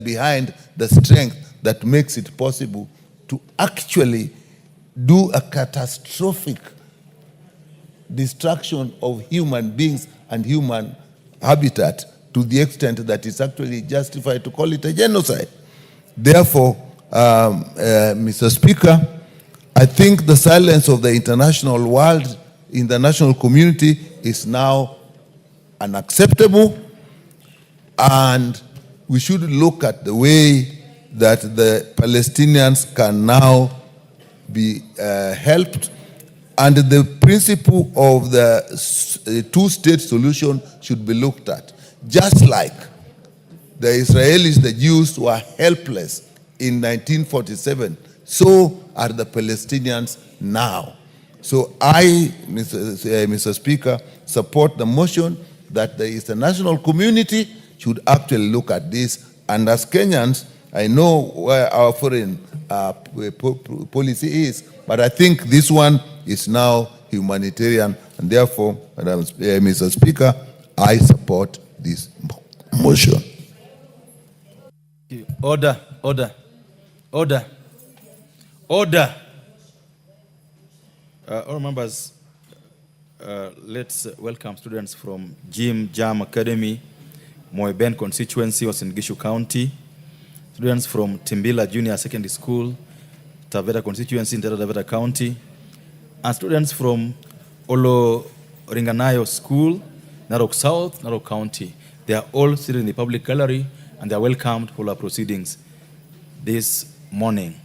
behind the strength that makes it possible to actually do a catastrophic destruction of human beings and human habitat to the extent that it's actually justified to call it a genocide. Therefore, Mr. Speaker, I think the silence of the international world, international community is now unacceptable, and we should look at the way that the Palestinians can now be helped, and the principle of the two-state solution should be looked at. Just like the Israelis, the Jews were helpless in 1947, so are the Palestinians now. So I, Mr. Speaker, support the motion that the international community should actually look at this. And as Kenyans, I know where our foreign policy is, but I think this one is now humanitarian, and therefore, Mr. Speaker, I support this motion. Order, order, order, order. All members, let's welcome students from Jam Academy, Moeben constituency, was in Gishu County. Students from Timbila Junior Secondary School, Taveta constituency in Taveta County. And students from Olo Ringanayo School, Narok South, Narok County. They are all seated in the public gallery, and they are welcomed for our proceedings this morning.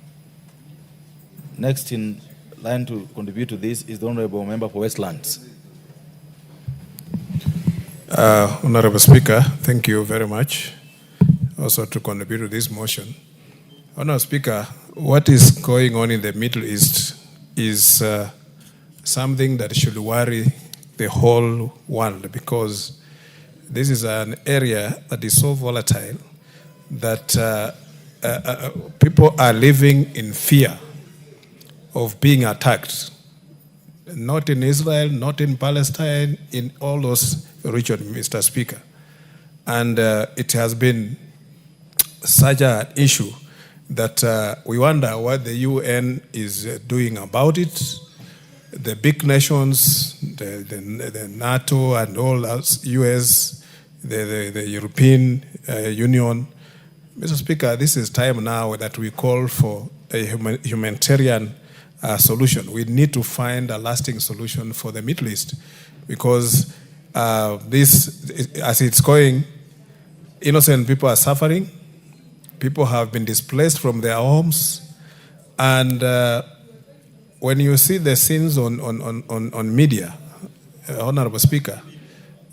Next in line to contribute to this is the Honorable Member for Westlands. Honorable Speaker, thank you very much also to contribute to this motion. Honorable Speaker, what is going on in the Middle East is something that should worry the whole world, because this is an area that is so volatile that people are living in fear of being attacked. Not in Israel, not in Palestine, in all those regions, Mr. Speaker. And it has been such an issue that we wonder what the UN is doing about it. The big nations, the NATO and all us, US, the European Union. Mr. Speaker, this is time now that we call for a humanitarian solution. We need to find a lasting solution for the Middle East, because this, as it's going, innocent people are suffering. People have been displaced from their homes, and when you see the scenes on media, Honorable Speaker,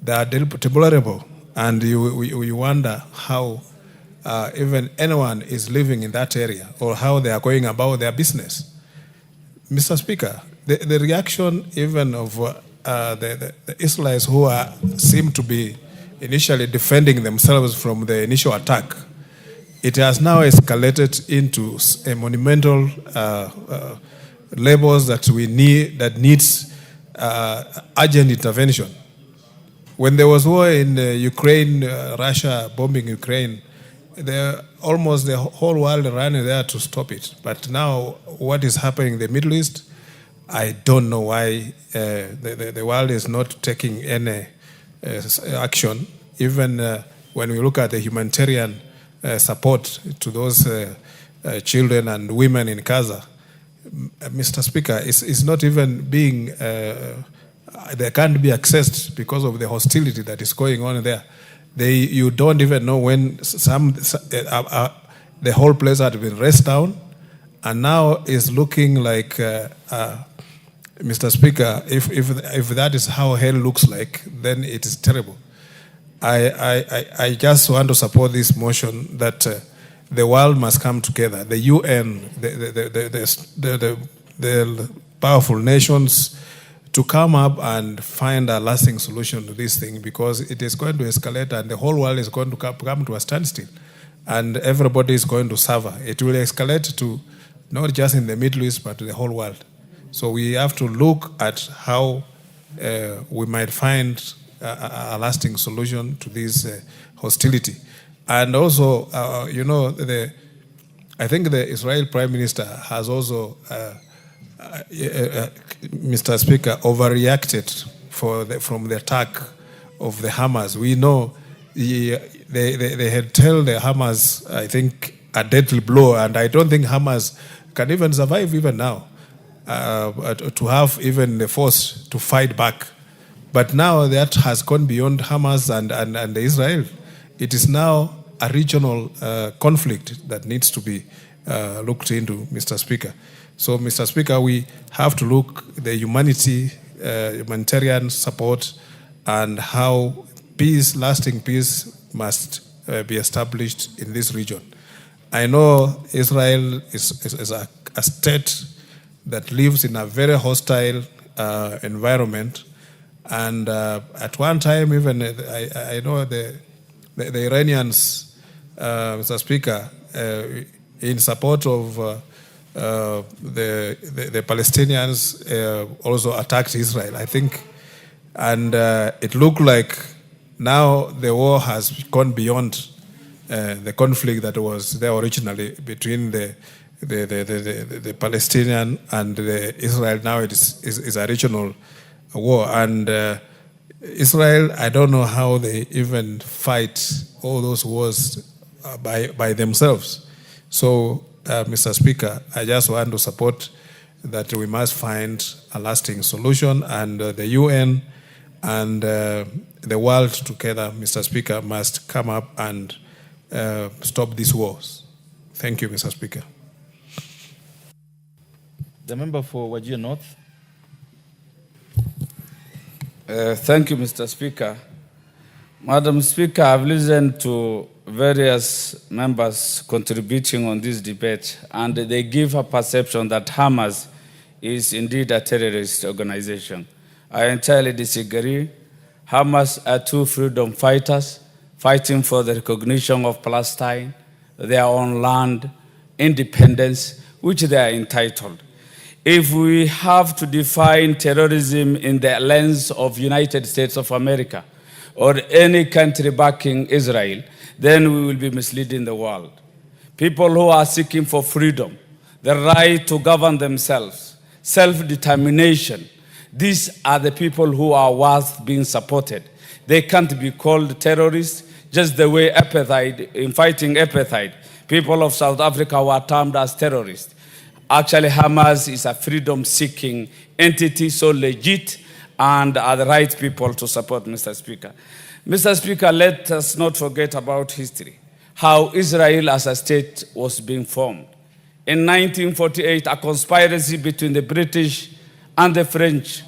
they are deplorable, and you wonder how even anyone is living in that area, or how they are going about their business. Mr. Speaker, the reaction even of the Israelis who seem to be initially defending themselves from the initial attack, it has now escalated into a monumental levels that we need, that needs urgent intervention. When there was war in Ukraine, Russia bombing Ukraine, almost the whole world ran there to stop it. But now, what is happening in the Middle East, I don't know why the world is not taking any action. Even when we look at the humanitarian support to those children and women in Gaza, Mr. Speaker, it's not even being, they can't be accessed because of the hostility that is going on there. You don't even know when the whole place had been razed down, and now is looking like, Mr. Speaker, if that is how hell looks like, then it is terrible. I just want to support this motion that the world must come together. The UN, the powerful nations, to come up and find a lasting solution to this thing, because it is going to escalate and the whole world is going to come to a standstill, and everybody is going to suffer. It will escalate to not just in the Middle East, but to the whole world. So we have to look at how we might find a lasting solution to this hostility. And also, I think the Israel Prime Minister has also, Mr. Speaker, overreacted from the attack of the Hamas. We know they had told the Hamas, I think, a deadly blow, and I don't think Hamas can even survive even now to have even the force to fight back. But now that has gone beyond Hamas and Israel. It is now a regional conflict that needs to be looked into, Mr. Speaker. So, Mr. Speaker, we have to look the humanitarian support and how lasting peace must be established in this region. I know Israel is a state that lives in a very hostile environment, and at one time, even I know the Iranians, Mr. Speaker, in support of the Palestinians, also attacked Israel, I think, and it looked like now the war has gone beyond the conflict that was there originally between the Palestinian and the Israel. Now it is a regional war, and Israel, I don't know how they even fight all those wars by themselves. So, Mr. Speaker, I just want to support that we must find a lasting solution, and the UN and the world together, Mr. Speaker, must come up and stop these wars. Thank you, Mr. Speaker. The member for Wajir North. Thank you, Mr. Speaker. Madam Speaker, I've listened to various members contributing on this debate, and they give a perception that Hamas is indeed a terrorist organization. I entirely disagree. Hamas are two freedom fighters fighting for the recognition of Palestine, their own land, independence, which they are entitled. If we have to define terrorism in the lens of United States of America or any country backing Israel, then we will be misleading the world. People who are seeking for freedom, the right to govern themselves, self-determination, these are the people who are worth being supported. They can't be called terrorists, just the way in fighting apartheid, people of South Africa were termed as terrorists. Actually, Hamas is a freedom-seeking entity, so legit, and are the right people to support, Mr. Speaker. Mr. Speaker, let us not forget about history, how Israel as a state was being formed. In 1948, a conspiracy between the British and the French,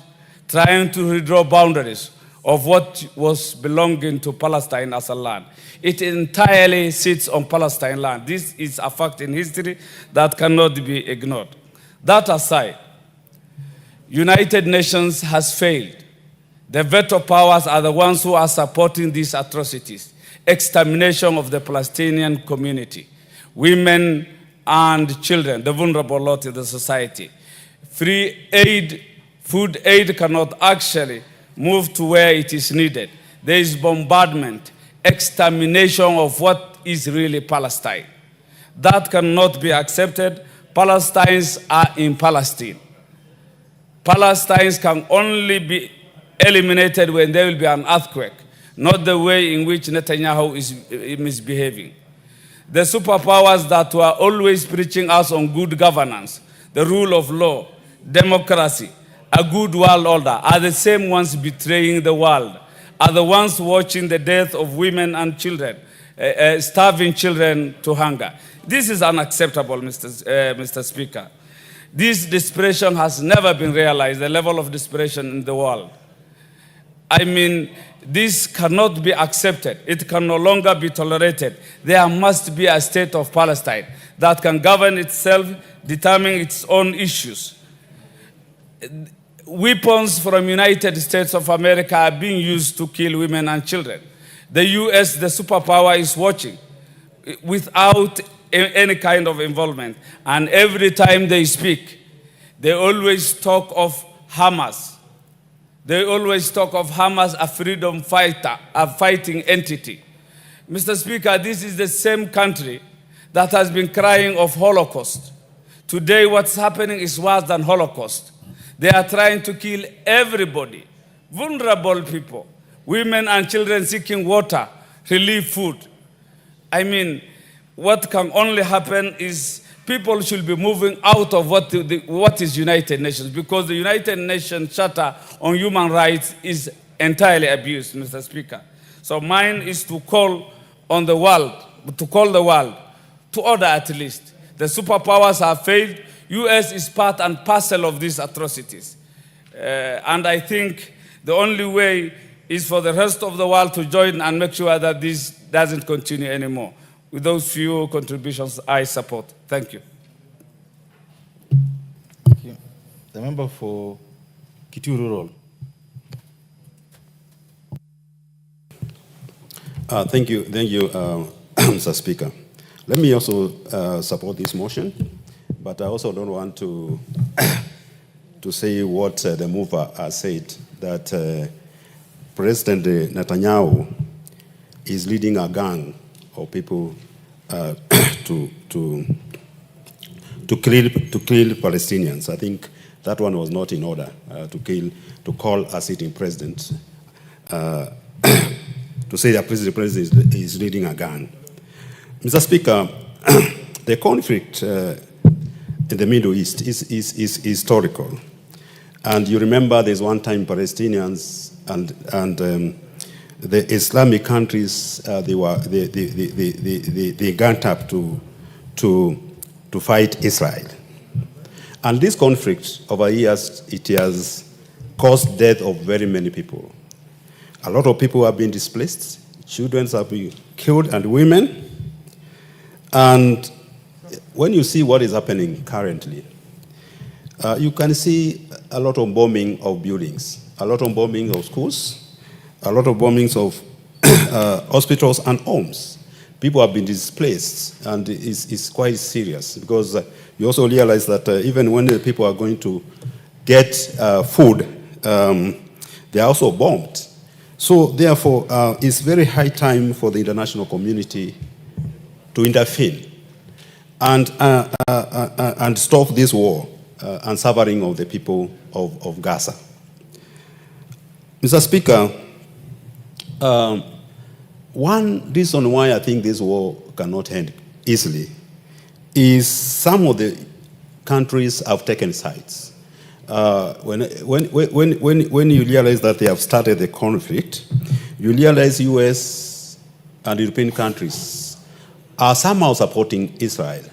trying to redraw boundaries of what was belonging to Palestine as a land. It entirely sits on Palestine land. This is a fact in history that cannot be ignored. That aside, United Nations has failed. The veto powers are the ones who are supporting these atrocities. Extermination of the Palestinian community, women and children, the vulnerable lot in the society. Free aid, food aid cannot actually move to where it is needed. There is bombardment, extermination of what is really Palestine. That cannot be accepted. Palestinians are in Palestine. Palestinians can only be eliminated when there will be an earthquake, not the way in which Netanyahu is misbehaving. The superpowers that were always preaching us on good governance, the rule of law, democracy, a good world order, are the same ones betraying the world, are the ones watching the death of women and children, starving children to hunger. This is unacceptable, Mr. Speaker. This desperation has never been realized, the level of desperation in the world. I mean, this cannot be accepted. It can no longer be tolerated. There must be a state of Palestine that can govern itself, determine its own issues. Weapons from United States of America are being used to kill women and children. The US, the superpower, is watching without any kind of involvement. And every time they speak, they always talk of Hamas. They always talk of Hamas, a freedom fighter, a fighting entity. Mr. Speaker, this is the same country that has been crying of Holocaust. Today, what's happening is worse than Holocaust. They are trying to kill everybody, vulnerable people, women and children seeking water, relief, food. I mean, what can only happen is people should be moving out of what is United Nations, because the United Nations Charter on Human Rights is entirely abused, Mr. Speaker. So mine is to call on the world, to order at least. The superpowers have failed. US is part and parcel of these atrocities. And I think the only way is for the rest of the world to join and make sure that this doesn't continue anymore. With those few contributions, I support. Thank you. Thank you. The member for Kitui Rural. Thank you, Mr. Speaker. Let me also support this motion, but I also don't want to say what the mover has said, that President Netanyahu is leading a gang of people to kill Palestinians. I think that one was not in order, to call a sitting president to say that the president is leading a gang. Mr. Speaker, the conflict in the Middle East is historical. And you remember there's one time Palestinians and the Islamic countries, they ganged up to fight Israel. And this conflict over years, it has caused death of very many people. A lot of people have been displaced, children have been killed, and women. And when you see what is happening currently, you can see a lot of bombing of buildings, a lot of bombing of schools, a lot of bombings of hospitals and homes. People have been displaced, and it's quite serious, because you also realize that even when the people are going to get food, they are also bombed. So therefore, it's very high time for the international community to intervene and stop this war and suffering of the people of Gaza. Mr. Speaker, one reason why I think this war cannot end easily is some of the countries have taken sides. When you realize that they have started the conflict, you realize US and European countries are somehow supporting Israel.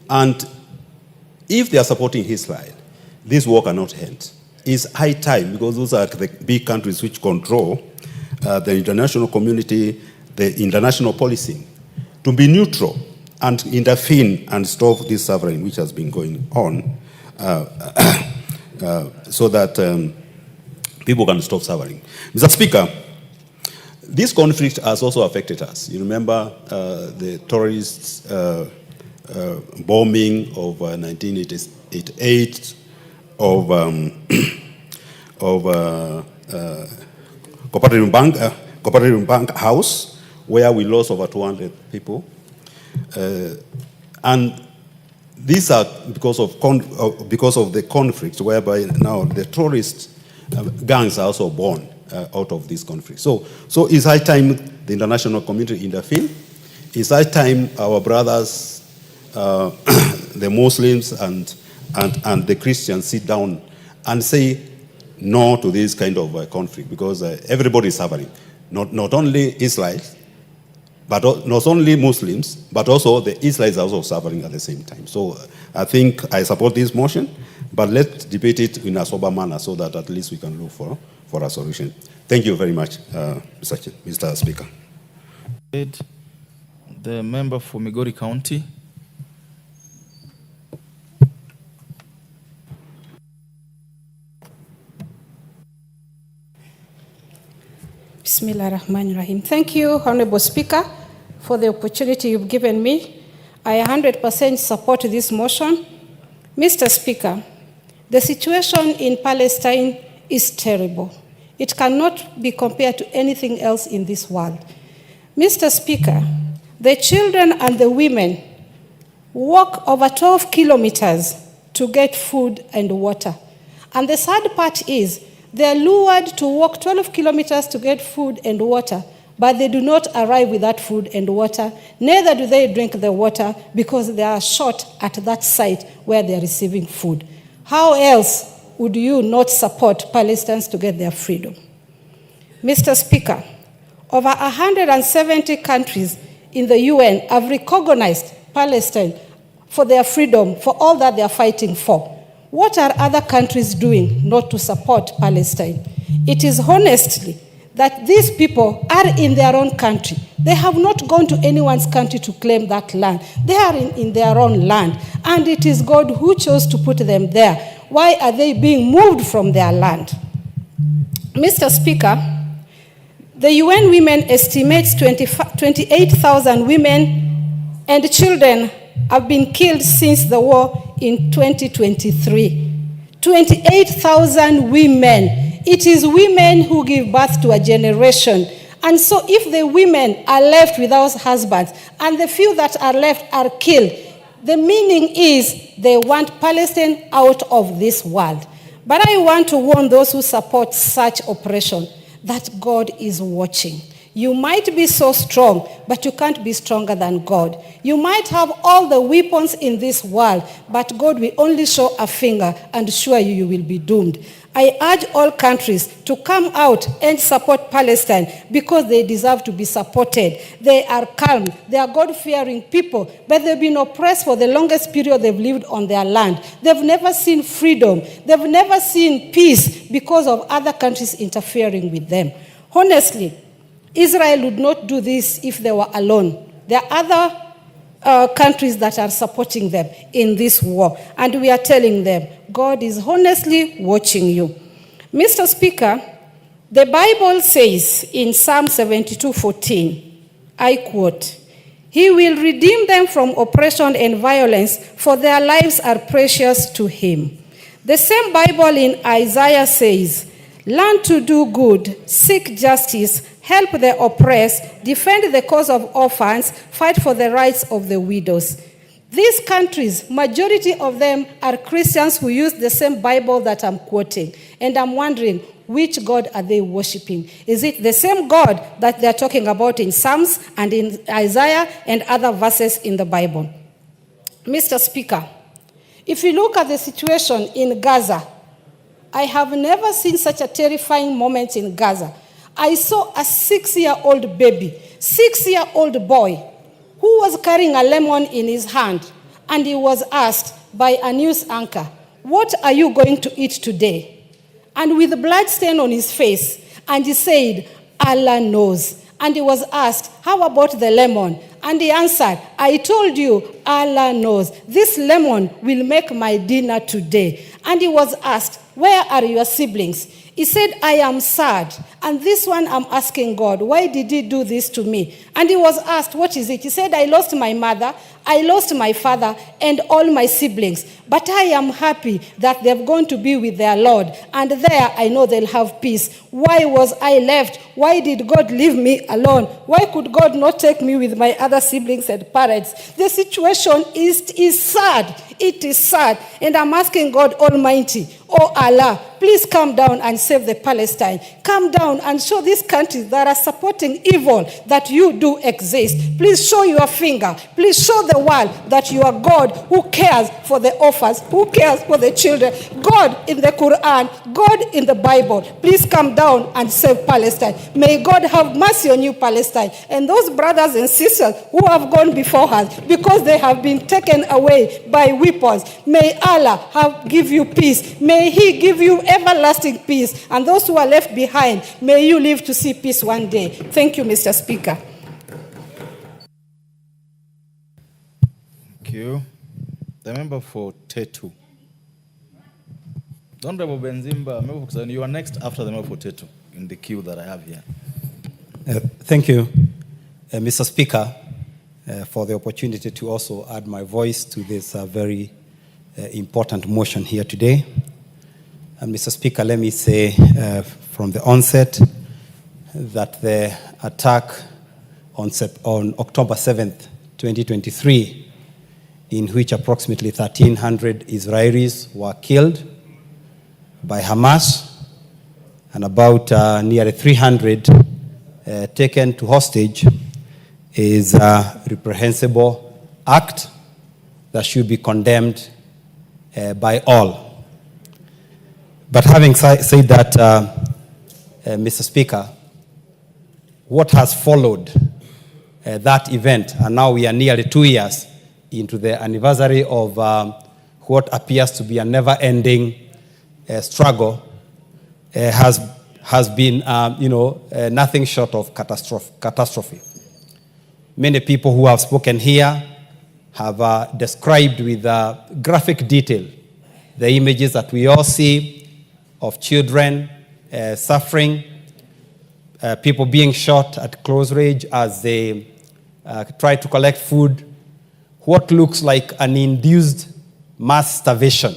And if they are supporting Israel, this war cannot end. It's high time, because those are the big countries which control the international community, the international policy, to be neutral and intervene and stop this suffering which has been going on, so that people can stop suffering. Mr. Speaker, this conflict has also affected us. You remember the terrorists bombing of 1988 of Cooperative Bank House, where we lost over 200 people. And these are because of the conflict, whereby now the terrorist gangs are also born out of this conflict. So it's high time the international community intervene. It's high time our brothers, the Muslims and the Christians, sit down and say no to this kind of conflict, because everybody is suffering. Not only Israel, but not only Muslims, but also the Israelis are also suffering at the same time. So I think I support this motion, but let's debate it in a sober manner so that at least we can look for a solution. Thank you very much, Mr. Speaker. The member for Migori County. Bismillahirrahmanirrahim. Thank you, Honorable Speaker, for the opportunity you've given me. I 100% support this motion. Mr. Speaker, the situation in Palestine is terrible. It cannot be compared to anything else in this world. Mr. Speaker, the children and the women walk over 12 kilometers to get food and water. And the sad part is they're lured to walk 12 kilometers to get food and water, but they do not arrive with that food and water. Neither do they drink the water because they are short at that site where they are receiving food. How else would you not support Palestinians to get their freedom? Mr. Speaker, over 170 countries in the UN have recognized Palestine for their freedom, for all that they are fighting for. What are other countries doing not to support Palestine? It is honestly that these people are in their own country. They have not gone to anyone's country to claim that land. They are in their own land, and it is God who chose to put them there. Why are they being moved from their land? Mr. Speaker, the UN Women estimates 28,000 women and children have been killed since the war in 2023. 28,000 women. It is women who give birth to a generation. And so if the women are left without husbands and the few that are left are killed, the meaning is they want Palestine out of this world. But I want to warn those who support such oppression that God is watching. You might be so strong, but you can't be stronger than God. You might have all the weapons in this world, but God will only show a finger and sure you will be doomed. I urge all countries to come out and support Palestine because they deserve to be supported. They are calm, they are God-fearing people, but they've been oppressed for the longest period they've lived on their land. They've never seen freedom. They've never seen peace because of other countries interfering with them. Honestly, Israel would not do this if they were alone. There are other countries that are supporting them in this war, and we are telling them, God is honestly watching you. Mr. Speaker, the Bible says in Psalm 72:14, I quote, He will redeem them from oppression and violence, for their lives are precious to Him. The same Bible in Isaiah says, learn to do good, seek justice, help the oppressed, defend the cause of orphans, fight for the rights of the widows. These countries, majority of them are Christians who use the same Bible that I'm quoting. And I'm wondering, which God are they worshiping? Is it the same God that they're talking about in Psalms and in Isaiah and other verses in the Bible? Mr. Speaker, if you look at the situation in Gaza, I have never seen such a terrifying moment in Gaza. I saw a 6-year-old baby, 6-year-old boy, who was carrying a lemon in his hand, and he was asked by a news anchor, what are you going to eat today? And with blood stain on his face, and he said, Allah knows. And he was asked, how about the lemon? And he answered, I told you, Allah knows. This lemon will make my dinner today. And he was asked, where are your siblings? He said, I am sad. And this one I'm asking God, why did he do this to me? And he was asked, what is it? He said, I lost my mother, I lost my father, and all my siblings. But I am happy that they're going to be with their Lord. And there I know they'll have peace. Why was I left? Why did God leave me alone? Why could God not take me with my other siblings and parents? The situation is sad. It is sad. And I'm asking God Almighty, oh Allah, please come down and save the Palestine. Come down and show these countries that are supporting evil that you do exist. Please show your finger. Please show the world that you are God who cares for the orphans, who cares for the children. God in the Quran, God in the Bible. Please come down and save Palestine. May God have mercy on you, Palestine. And those brothers and sisters who have gone before us because they have been taken away by weapons. May Allah give you peace. May He give you everlasting peace. And those who are left behind, may you live to see peace one day. Thank you, Mr. Speaker. Thank you. The member for Tetu. Honorable Benzimba, you are next after the member for Tetu in the queue that I have here. Thank you, Mr. Speaker, for the opportunity to also add my voice to this very important motion here today. And Mr. Speaker, let me say from the onset that the attack on October 7th, 2023, in which approximately 1,300 Israelis were killed by Hamas and about nearly 300 taken to hostage, is a reprehensible act that should be condemned by all. But having said that, Mr. Speaker, what has followed that event, and now we are nearly 2 years into the anniversary of what appears to be a never-ending struggle, has been, nothing short of catastrophe. Many people who have spoken here have described with graphic detail the images that we all see of children suffering, people being shot at close range as they try to collect food, what looks like an induced mass starvation.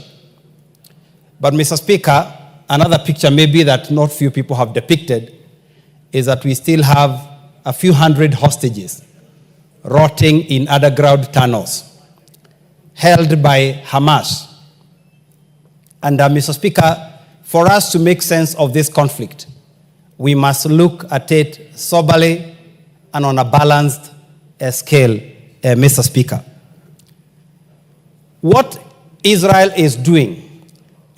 But, Mr. Speaker, another picture maybe that not few people have depicted is that we still have a few hundred hostages rotting in underground tunnels, held by Hamas. And, Mr. Speaker, for us to make sense of this conflict, we must look at it soberly and on a balanced scale, Mr. Speaker. What Israel is doing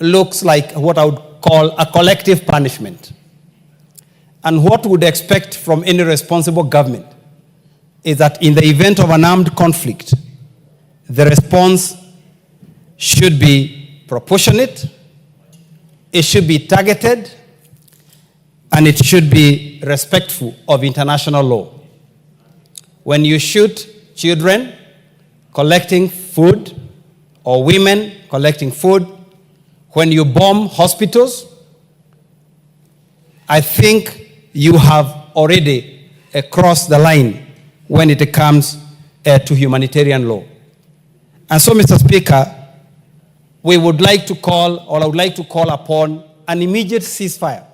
looks like what I would call a collective punishment. And what we would expect from any responsible government is that in the event of an armed conflict, the response should be proportionate, it should be targeted, and it should be respectful of international law. When you shoot children collecting food, or women collecting food, when you bomb hospitals, I think you have already crossed the line when it comes to humanitarian law. And so, Mr. Speaker, we would like to call, or I would like to call upon an immediate ceasefire,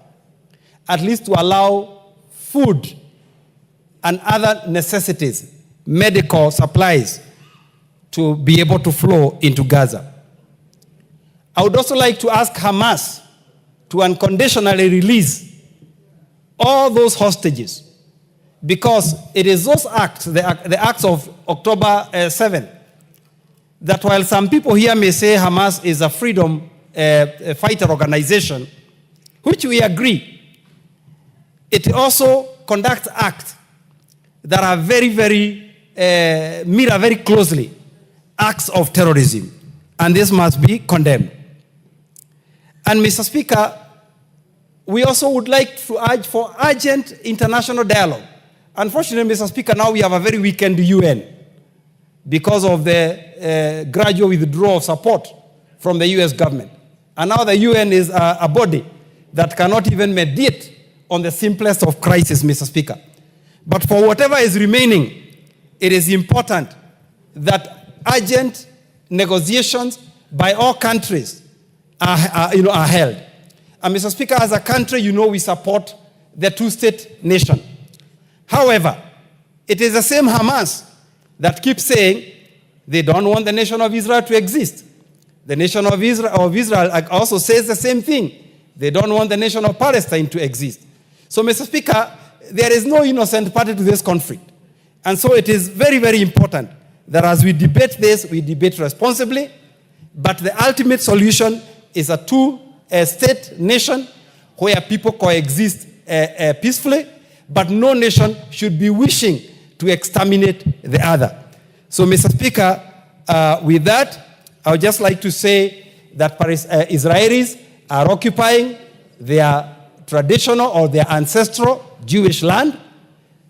at least to allow food and other necessities, medical supplies, to be able to flow into Gaza. I would also like to ask Hamas to unconditionally release all those hostages, because it is those acts, the acts of October 7th, that while some people here may say Hamas is a freedom fighter organization, which we agree, it also conducts acts that are mirror very closely acts of terrorism, and this must be condemned. And, Mr. Speaker, we also would like to urge for urgent international dialogue. Unfortunately, Mr. Speaker, now we have a very weakened UN because of the gradual withdrawal of support from the US government. And now the UN is a body that cannot even mediate on the simplest of crises, Mr. Speaker. But for whatever is remaining, it is important that urgent negotiations by all countries are held. And, Mr. Speaker, as a country, we support the two-state nation. However, it is the same Hamas that keeps saying they don't want the nation of Israel to exist. The nation of Israel also says the same thing. They don't want the nation of Palestine to exist. So, Mr. Speaker, there is no innocent party to this conflict. And so it is very, very important that as we debate this, we debate responsibly, but the ultimate solution is a two-state nation where people coexist peacefully, but no nation should be wishing to exterminate the other. So, Mr. Speaker, with that, I would just like to say that Israelis are occupying their traditional or their ancestral Jewish land,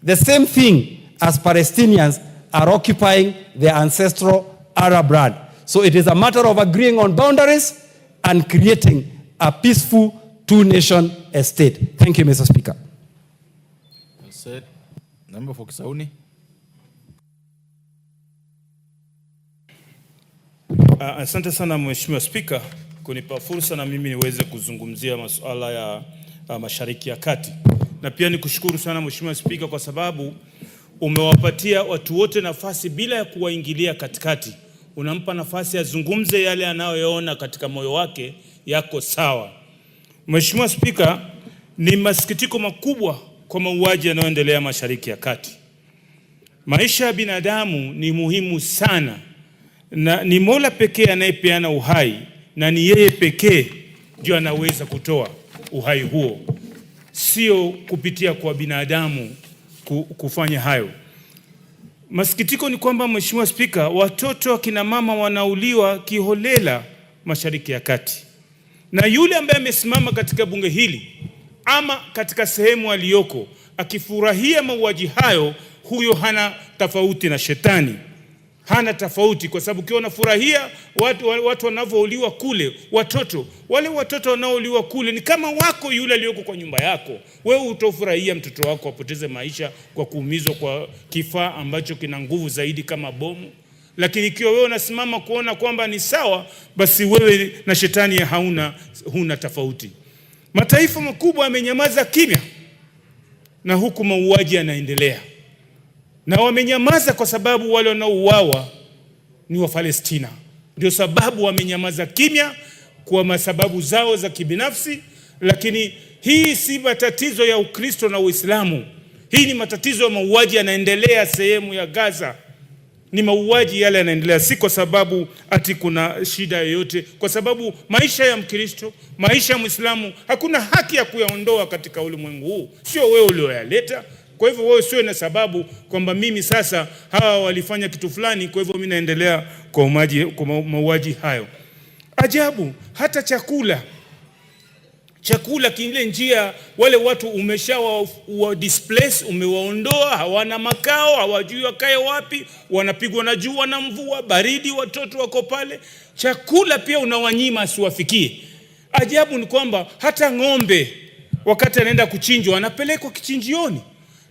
the same thing as Palestinians are occupying their ancestral Arab land. So it is a matter of agreeing on boundaries and creating a peaceful two-nation state. Thank you, Mr. Speaker. Well said. Member for Kisauni. Asante sana Mheshimiwa Spika kunipa fursa na mimi niweze kuzungumzia masuala ya Mashariki ya Kati. Na pia nikushukuru sana Mheshimiwa Spika kwa sababu umewapatia watu wote nafasi bila ya kuwaingilia katikati. Unampa nafasi azungumze yale anayoyaona katika moyo wake yako sawa. Mheshimiwa Spika, ni masikitiko makubwa kwa mauaji yanayoendelea Mashariki ya Kati. Maisha ya binadamu ni muhimu sana, na ni Mola pekee anayepeana uhai, na ni yeye pekee ndio anaweza kutoa uhai huo, sio kupitia kwa binadamu kufanya hayo. Masikitiko ni kwamba Mheshimiwa Spika, watoto akina mama wanauliwa kiholela Mashariki ya Kati, na yule ambaye amesimama katika bunge hili ama katika sehemu aliyoko akifurahia mauaji hayo, huyo hana tofauti na shetani. Hana tofauti, kwa sababu ukiona furahia watu wanaouliwa kule, wale watoto wanaouliwa kule ni kama wako yule aliyoko kwa nyumba yako. Wewe utofurahia mtoto wako apoteze maisha kwa kuumizwa kwa kifaa ambacho kina nguvu zaidi kama bomu? Lakini ikiwa wewe unasimama kuona kwamba ni sawa, basi wewe na shetani huna tofauti. Mataifa makubwa yamenyamaza kimya, na huku mauaji yanaendelea. Na wamenyamaza kwa sababu wale wanaouawa ni wa Palestina. Ndio sababu wamenyamaza kimya kwa sababu zao za kibinafsi, lakini hii si matatizo ya Ukristo na Uislamu. Hii ni matatizo ya mauaji yanaendelea sehemu ya Gaza. Ni mauaji yale yanaendelea, si kwa sababu ati kuna shida yoyote, kwa sababu maisha ya Mkristo, maisha ya Muislamu hakuna haki ya kuyaondoa katika ulimwengu huu. Sio wewe ulioyaleta. Kwa hivyo wewe sio na sababu kwamba mimi sasa hawa walifanya kitu fulani, kwa hivyo mimi naendelea kwa mauaji hayo. Ajabu, hata chakula kile njia wale watu umeshawa displace, umewaondoa, hawana makao, hawajui wakae wapi, wanapigwa na jua na mvua, baridi, watoto wako pale. Chakula pia unawanyima asiwafikie. Ajabu ni kwamba hata ng'ombe wakati anaenda kuchinjwa anapelekwa kichinjioni,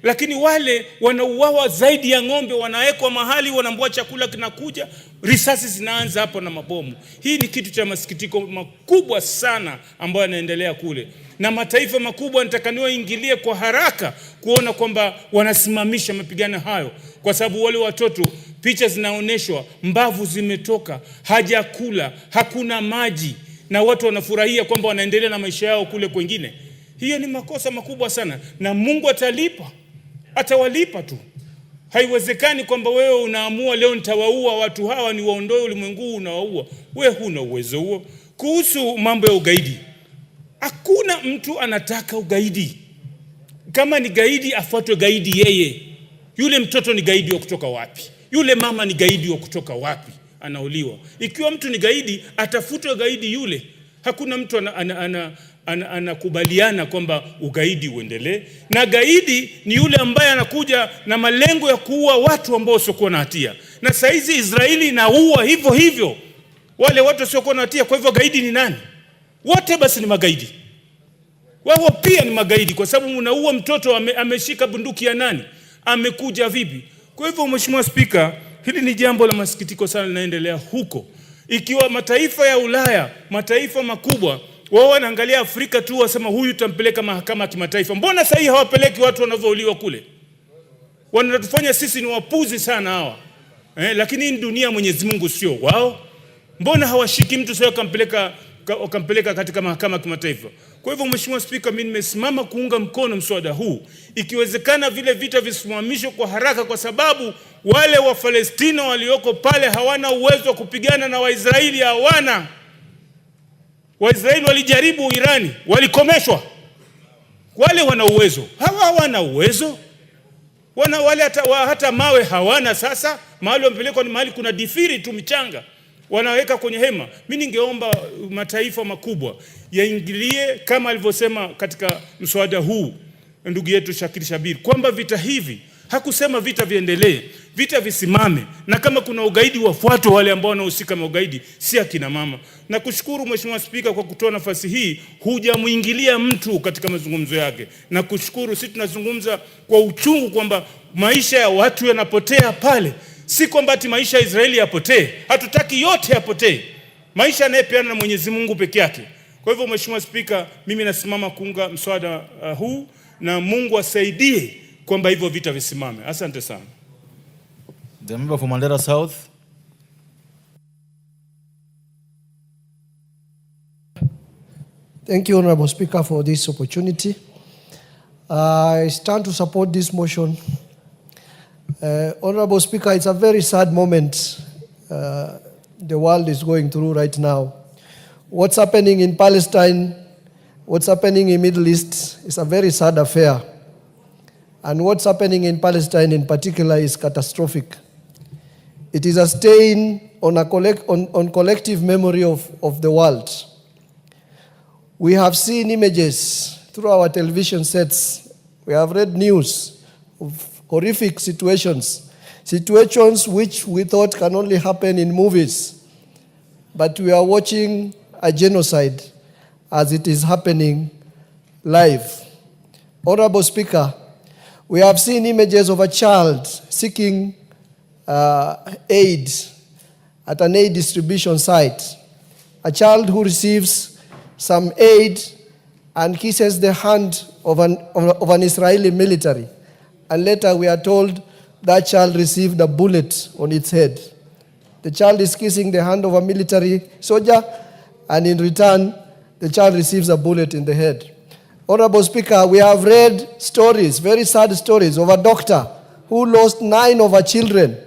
lakini wale wanauawa zaidi ya ng'ombe, wanawekwa mahali, wanaambua chakula kinakuja, risasi zinaanza hapo na mabomu. Hii ni kitu cha masikitiko makubwa sana ambayo yanaendelea kule, na mataifa makubwa yanatakaniwa ingilie kwa haraka kuona kwamba wanasimamisha mapigano hayo, kwa sababu wale watoto, picha zinaonyeshwa, mbavu zimetoka, hajakula, hakuna maji, na watu wanafurahia kwamba wanaendelea na maisha yao kule kwingine. Hiyo ni makosa makubwa sana, na Mungu atawalipa tu. Haiwezekani kwamba wewe unaamua leo nitawaua watu hawa, ni waondoe ulimwengu, unawaua. Wewe huna uwezo huo. Kuhusu mambo ya ugaidi, hakuna mtu anataka ugaidi. Kama ni gaidi, afuatwe gaidi yeye. Yule mtoto ni gaidi wa kutoka wapi? Yule mama ni gaidi wa kutoka wapi? Anauliwa. Ikiwa mtu ni gaidi, atafutwe gaidi yule. Hakuna mtu anakubaliana kwamba ugaidi uendelee. Na gaidi ni yule ambaye anakuja na malengo ya kuua watu ambao wasiokuwa na hatia. Na saizi Israeli inaua hivyo wale watu wasiokuwa na hatia. Kwa hivyo gaidi ni nani? Wote basi ni magaidi. Wao pia ni magaidi, kwa sababu unaua mtoto ameshika bunduki ya nani? Amekuja vipi? Kwa hivyo Mheshimiwa Spika, hili ni jambo la masikitiko sana linaendelea huko. Ikiwa mataifa ya Ulaya, mataifa makubwa, wao wanaangalia Afrika tu, wasema huyu tutampeleka mahakama ya kimataifa. Mbona sasa hawapeleki watu wanaouliwa kule? Wanatufanya sisi ni wapuzi sana hawa. Lakini hii dunia Mwenyezi Mungu sio wao. Mbona hawashiki mtu sasa wakampeleka katika mahakama ya kimataifa? Kwa hivyo Mheshimiwa Spika, mimi nimesimama kuunga mkono mswada huu. Ikiwezekana vile vita visimamishwe kwa haraka, kwa sababu wale wa Palestina walioko pale hawana uwezo wa kupigana na Waisraeli. Hawana. Waisraeli walijaribu Irani, walikomeshwa. Wale wana uwezo, hawana uwezo. Wale hata mawe hawana. Sasa mahali wamepelekwa ni mahali kuna difiri tu, michanga wanaweka kwenye hema. Mimi ningeomba mataifa makubwa yaingilie kama alivyosema katika mswada huu ndugu yetu Shakiri Shabir, kwamba vita hivi, hakusema vita viendelee, vita visimame, na kama kuna ugaidi wafuatwe wale ambao wanahusika na ugaidi, si akina mama. Na kushukuru Mheshimiwa Spika kwa kutoa nafasi hii, hujamuingilia mtu katika mazungumzo yake. Na kushukuru, sisi tunazungumza kwa uchungu kwamba maisha ya watu yanapotea pale. Si kwamba ati maisha ya Israeli yapotee. Hatutaki yote yapotee. Maisha yanayepeana na Mwenyezi Mungu peke yake. Kwa hivyo Mheshimiwa Spika, mimi nasimama kuunga mswada huu, na Mungu asaidie kwamba hivyo vita visimame. Asante sana. The member for Mandera South. Thank you, Honorable Speaker, for this opportunity. I stand to support this motion. Honorable Speaker, it's a very sad moment the world is going through right now. What's happening in Palestine, what's happening in Middle East is a very sad affair. And what's happening in Palestine in particular is catastrophic. It is a stain on collective memory of the world. We have seen images through our television sets. We have read news of horrific situations which we thought can only happen in movies. But we are watching a genocide as it is happening live. Honorable Speaker, we have seen images of a child seeking aid at an aid distribution site. A child who receives some aid and kisses the hand of an Israeli military. And later we are told that child received a bullet on its head. The child is kissing the hand of a military soldier, and in return, the child receives a bullet in the head. Honorable Speaker, we have read stories, very sad stories, of a doctor who lost 9 of her children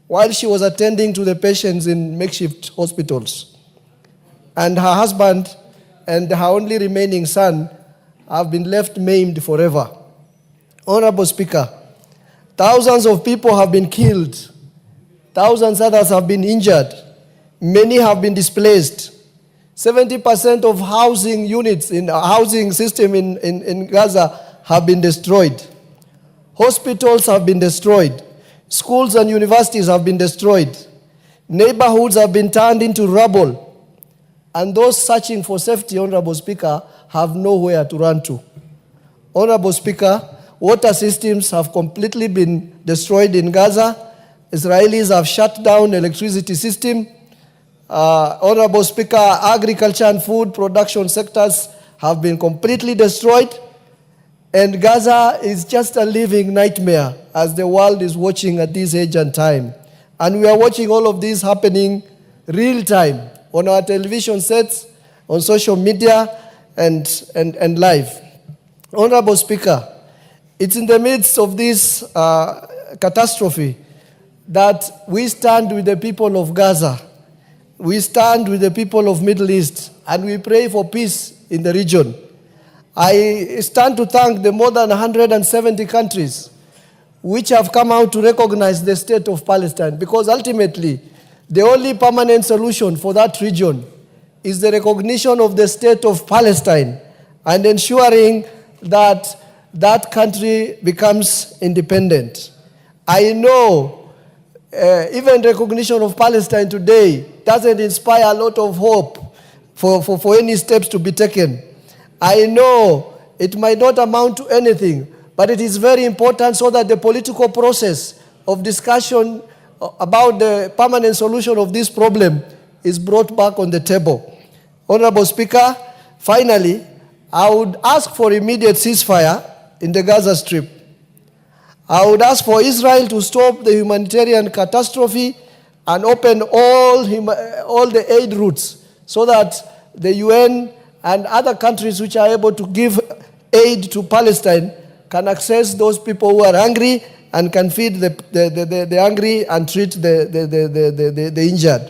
while she was attending to the patients in makeshift hospitals. And her husband and her only remaining son have been left maimed forever. Honorable Speaker, thousands of people have been killed. Thousands others have been injured. Many have been displaced. 70% of housing units in a housing system in Gaza have been destroyed. Hospitals have been destroyed. Schools and universities have been destroyed. Neighborhoods have been turned into rubble. And those searching for safety, Honorable Speaker, have nowhere to run to. Honorable Speaker, water systems have completely been destroyed in Gaza. Israelis have shut down electricity system. Honorable Speaker, agriculture and food production sectors have been completely destroyed. And Gaza is just a living nightmare as the world is watching at this age and time. And we are watching all of this happening real time on our television sets, on social media, and live. Honorable Speaker, it's in the midst of this catastrophe that we stand with the people of Gaza. We stand with the people of Middle East, and we pray for peace in the region. I stand to thank the more than 170 countries which have come out to recognize the state of Palestine, because ultimately, the only permanent solution for that region is the recognition of the state of Palestine and ensuring that that country becomes independent. I know even recognition of Palestine today doesn't inspire a lot of hope for any steps to be taken. I know it might not amount to anything, but it is very important so that the political process of discussion about the permanent solution of this problem is brought back on the table. Honorable Speaker, finally, I would ask for immediate ceasefire in the Gaza Strip. I would ask for Israel to stop the humanitarian catastrophe and open all the aid routes so that the UN and other countries which are able to give aid to Palestine can access those people who are hungry and can feed the hungry and treat the injured.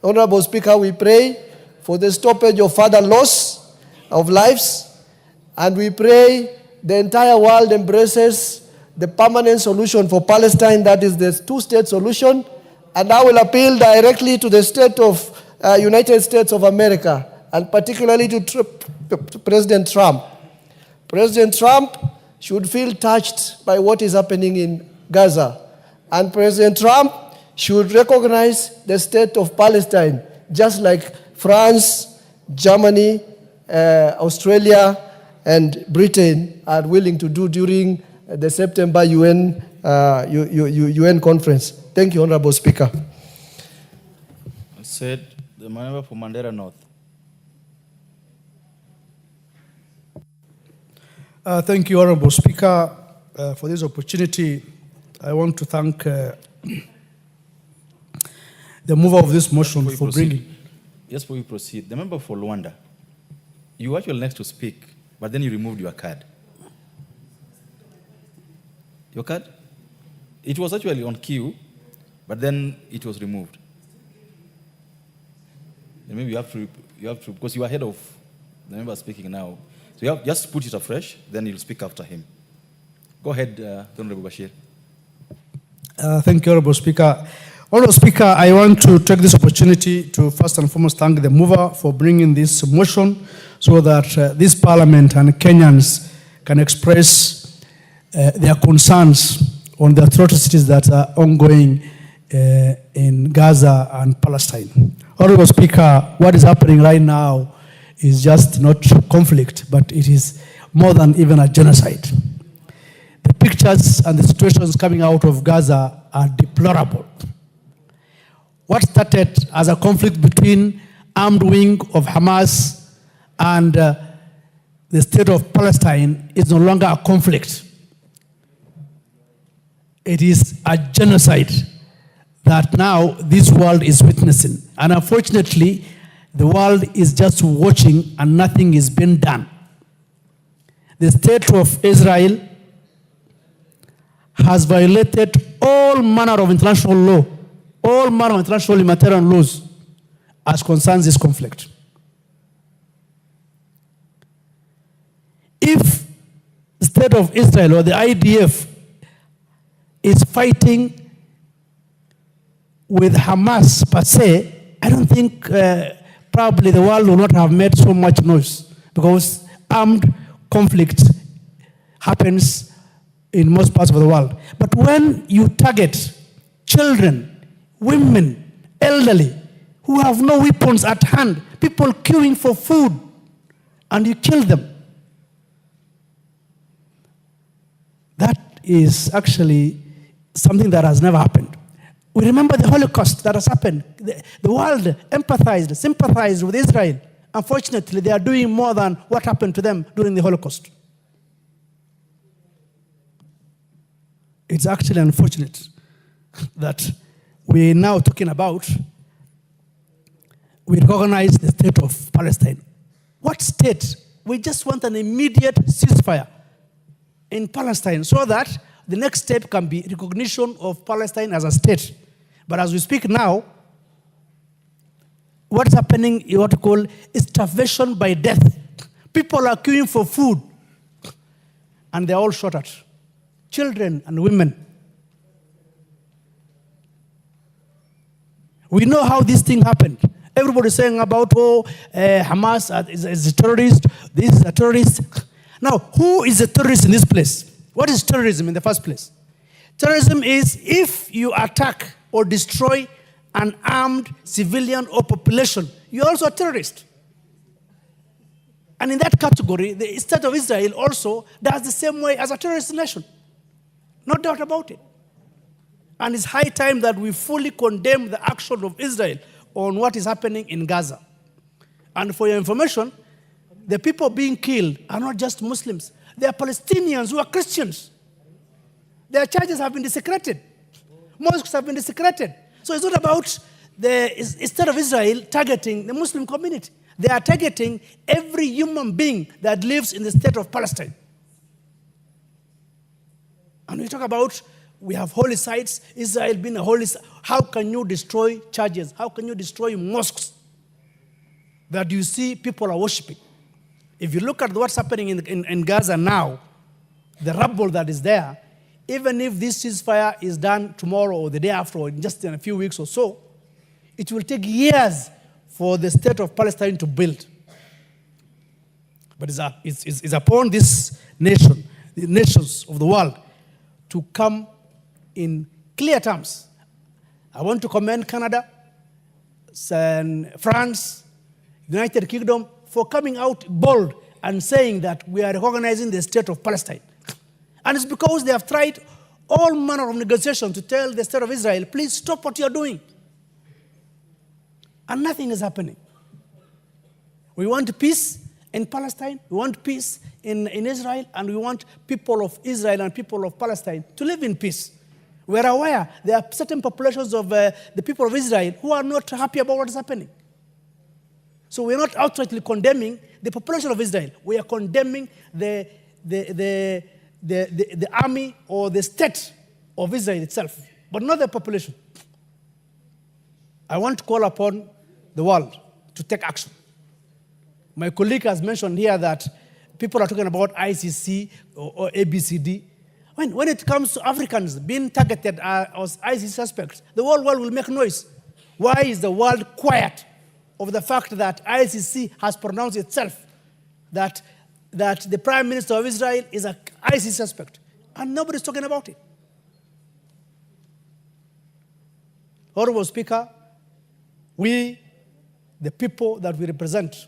Honorable Speaker, we pray for the stoppage of further loss of lives, and we pray the entire world embraces the permanent solution for Palestine, that is the two-state solution. And I will appeal directly to the state of United States of America, and particularly to President Trump. President Trump should feel touched by what is happening in Gaza. And President Trump should recognize the state of Palestine, just like France, Germany, Australia, and Britain are willing to do during the September UN conference. Thank you, Honorable Speaker. I said the member for Mandera North. Thank you, Honorable Speaker, for this opportunity. I want to thank the mover of this motion for bringing. Just before we proceed, the member for Luanda, you were actually next to speak, but then you removed your card. Your card? It was actually on queue, but then it was removed. And maybe you have to, because you are ahead of the member speaking now. So you have just put it afresh, then you'll speak after him. Go ahead, Honorable Bashir. Thank you, Honorable Speaker. Honorable Speaker, I want to take this opportunity to first and foremost thank the mover for bringing this motion so that this Parliament and Kenyans can express their concerns on the atrocities that are ongoing in Gaza and Palestine. Honorable Speaker, what is happening right now is just not conflict, but it is more than even a genocide. The pictures and the situations coming out of Gaza are deplorable. What started as a conflict between armed wing of Hamas and the state of Palestine is no longer a conflict. It is a genocide that now this world is witnessing. And unfortunately, the world is just watching and nothing is being done. The state of Israel has violated all manner of international law, all manner of international humanitarian laws as concerns this conflict. If the state of Israel or the IDF is fighting with Hamas per se, I don't think probably the world will not have made so much noise, because armed conflict happens in most parts of the world. But when you target children, women, elderly, who have no weapons at hand, people queuing for food, and you kill them, that is actually something that has never happened. We remember the Holocaust that has happened. The world empathized, sympathized with Israel. Unfortunately, they are doing more than what happened to them during the Holocaust. It's actually unfortunate that we're now talking about, we recognize the state of Palestine. What state? We just want an immediate ceasefire in Palestine so that the next step can be recognition of Palestine as a state. But as we speak now, what's happening is what we call starvation by death. People are queuing for food, and they're all shot at. Children and women. We know how this thing happened. Everybody's saying about, Hamas is a terrorist, this is a terrorist. Now, who is a terrorist in this place? What is terrorism in the first place? Terrorism is if you attack or destroy an armed civilian or population, you're also a terrorist. And in that category, the state of Israel also does the same way as a terrorist nation. No doubt about it. And it's high time that we fully condemn the action of Israel on what is happening in Gaza. And for your information, the people being killed are not just Muslims. They are Palestinians who are Christians. Their churches have been desecrated. Mosques have been desecrated. So it's not about the state of Israel targeting the Muslim community. They are targeting every human being that lives in the state of Palestine. And we talk about, we have holy sites, Israel being a holy site. How can you destroy churches? How can you destroy mosques that you see people are worshiping? If you look at what's happening in Gaza now, the rubble that is there, even if this ceasefire is done tomorrow or the day after, or just in a few weeks or so, it will take years for the state of Palestine to build. But it's upon this nation, the nations of the world, to come in clear terms. I want to commend Canada, France, United Kingdom, for coming out bold and saying that we are recognizing the state of Palestine. And it's because they have tried all manner of negotiation to tell the state of Israel, please stop what you're doing. And nothing is happening. We want peace, in Palestine, we want peace in Israel, and we want people of Israel and people of Palestine to live in peace. We're aware there are certain populations of the people of Israel who are not happy about what is happening. So we're not outrightly condemning the population of Israel. We are condemning the army or the state of Israel itself, but not the population. I want to call upon the world to take action. My colleague has mentioned here that people are talking about ICC or ABCD. When it comes to Africans being targeted as ICC suspects, the whole world will make noise. Why is the world quiet over the fact that ICC has pronounced itself that the Prime Minister of Israel is an ICC suspect, and nobody's talking about it? Honorable Speaker, we, the people that we represent,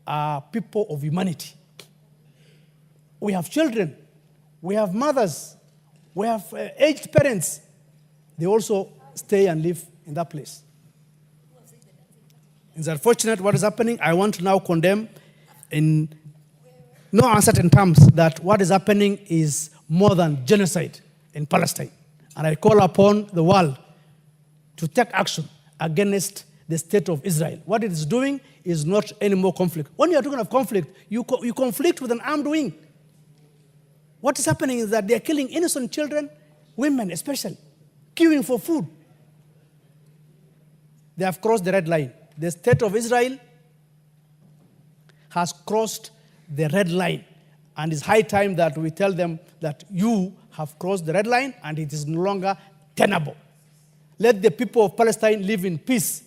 are people of humanity. We have children, we have mothers, we have aged parents. They also stay and live in that place. It's unfortunate what is happening. I want to now condemn in no uncertain terms that what is happening is more than genocide in Palestine. And I call upon the world to take action against the state of Israel. What it is doing is not any more conflict. When you are talking of conflict, you conflict with an armed wing. What is happening is that they are killing innocent children, women especially, queuing for food. They have crossed the red line. The state of Israel has crossed the red line, and it's high time that we tell them that you have crossed the red line and it is no longer tenable. Let the people of Palestine live in peace.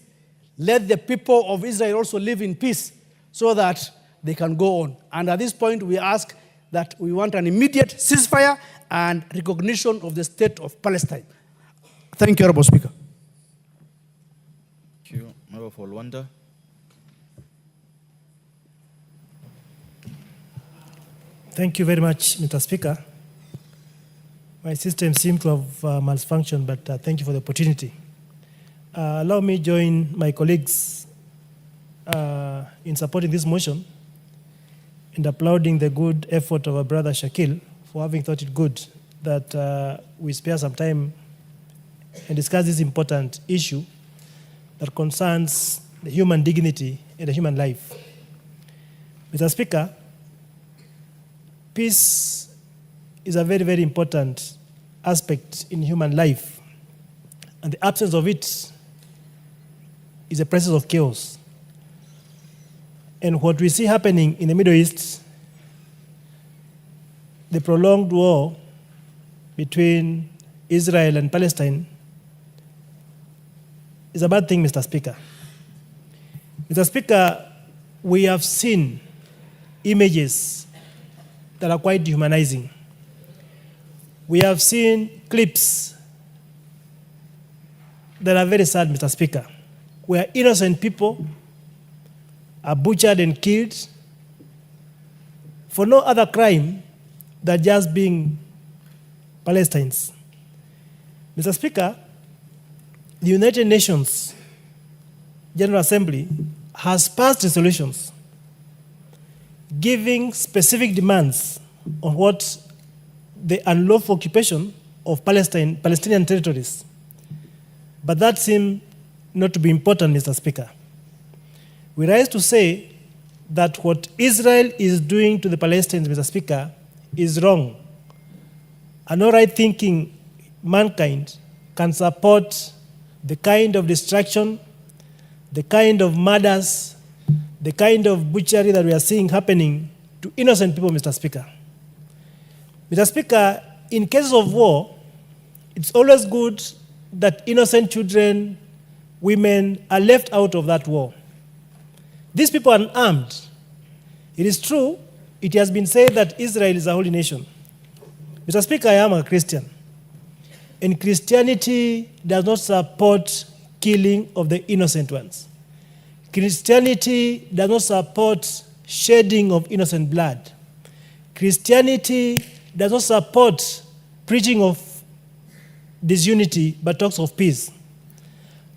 Let the people of Israel also live in peace so that they can go on. And at this point, we ask that we want an immediate ceasefire and recognition of the state of Palestine. Thank you, Honorable Speaker. Thank you. Member for Luanda. Thank you very much, Mr. Speaker. My system seemed to have malfunctioned, but thank you for the opportunity. Allow me to join my colleagues in supporting this motion and applauding the good effort of our brother Shakil for having thought it good that we spare some time and discuss this important issue that concerns the human dignity and the human life. Mr. Speaker, peace is a very, very important aspect in human life, and the absence of it is a process of chaos. And what we see happening in the Middle East, the prolonged war between Israel and Palestine, is a bad thing, Mr. Speaker. Mr. Speaker, we have seen images that are quite dehumanizing. We have seen clips that are very sad, Mr. Speaker, where innocent people are butchered and killed for no other crime than just being Palestinians. Mr. Speaker, the United Nations General Assembly has passed resolutions giving specific demands on what the unlawful occupation of Palestinian territories. But that seems not to be important, Mr. Speaker. We rise to say that what Israel is doing to the Palestinians, Mr. Speaker, is wrong. And no right-thinking mankind can support the kind of destruction, the kind of murders, the kind of butchery that we are seeing happening to innocent people, Mr. Speaker. Mr. Speaker, in cases of war, it's always good that innocent children, women are left out of that war. These people are unarmed. It is true, it has been said that Israel is a holy nation. Mr. Speaker, I am a Christian. And Christianity does not support killing of the innocent ones. Christianity does not support shedding of innocent blood. Christianity does not support preaching of disunity, but talks of peace.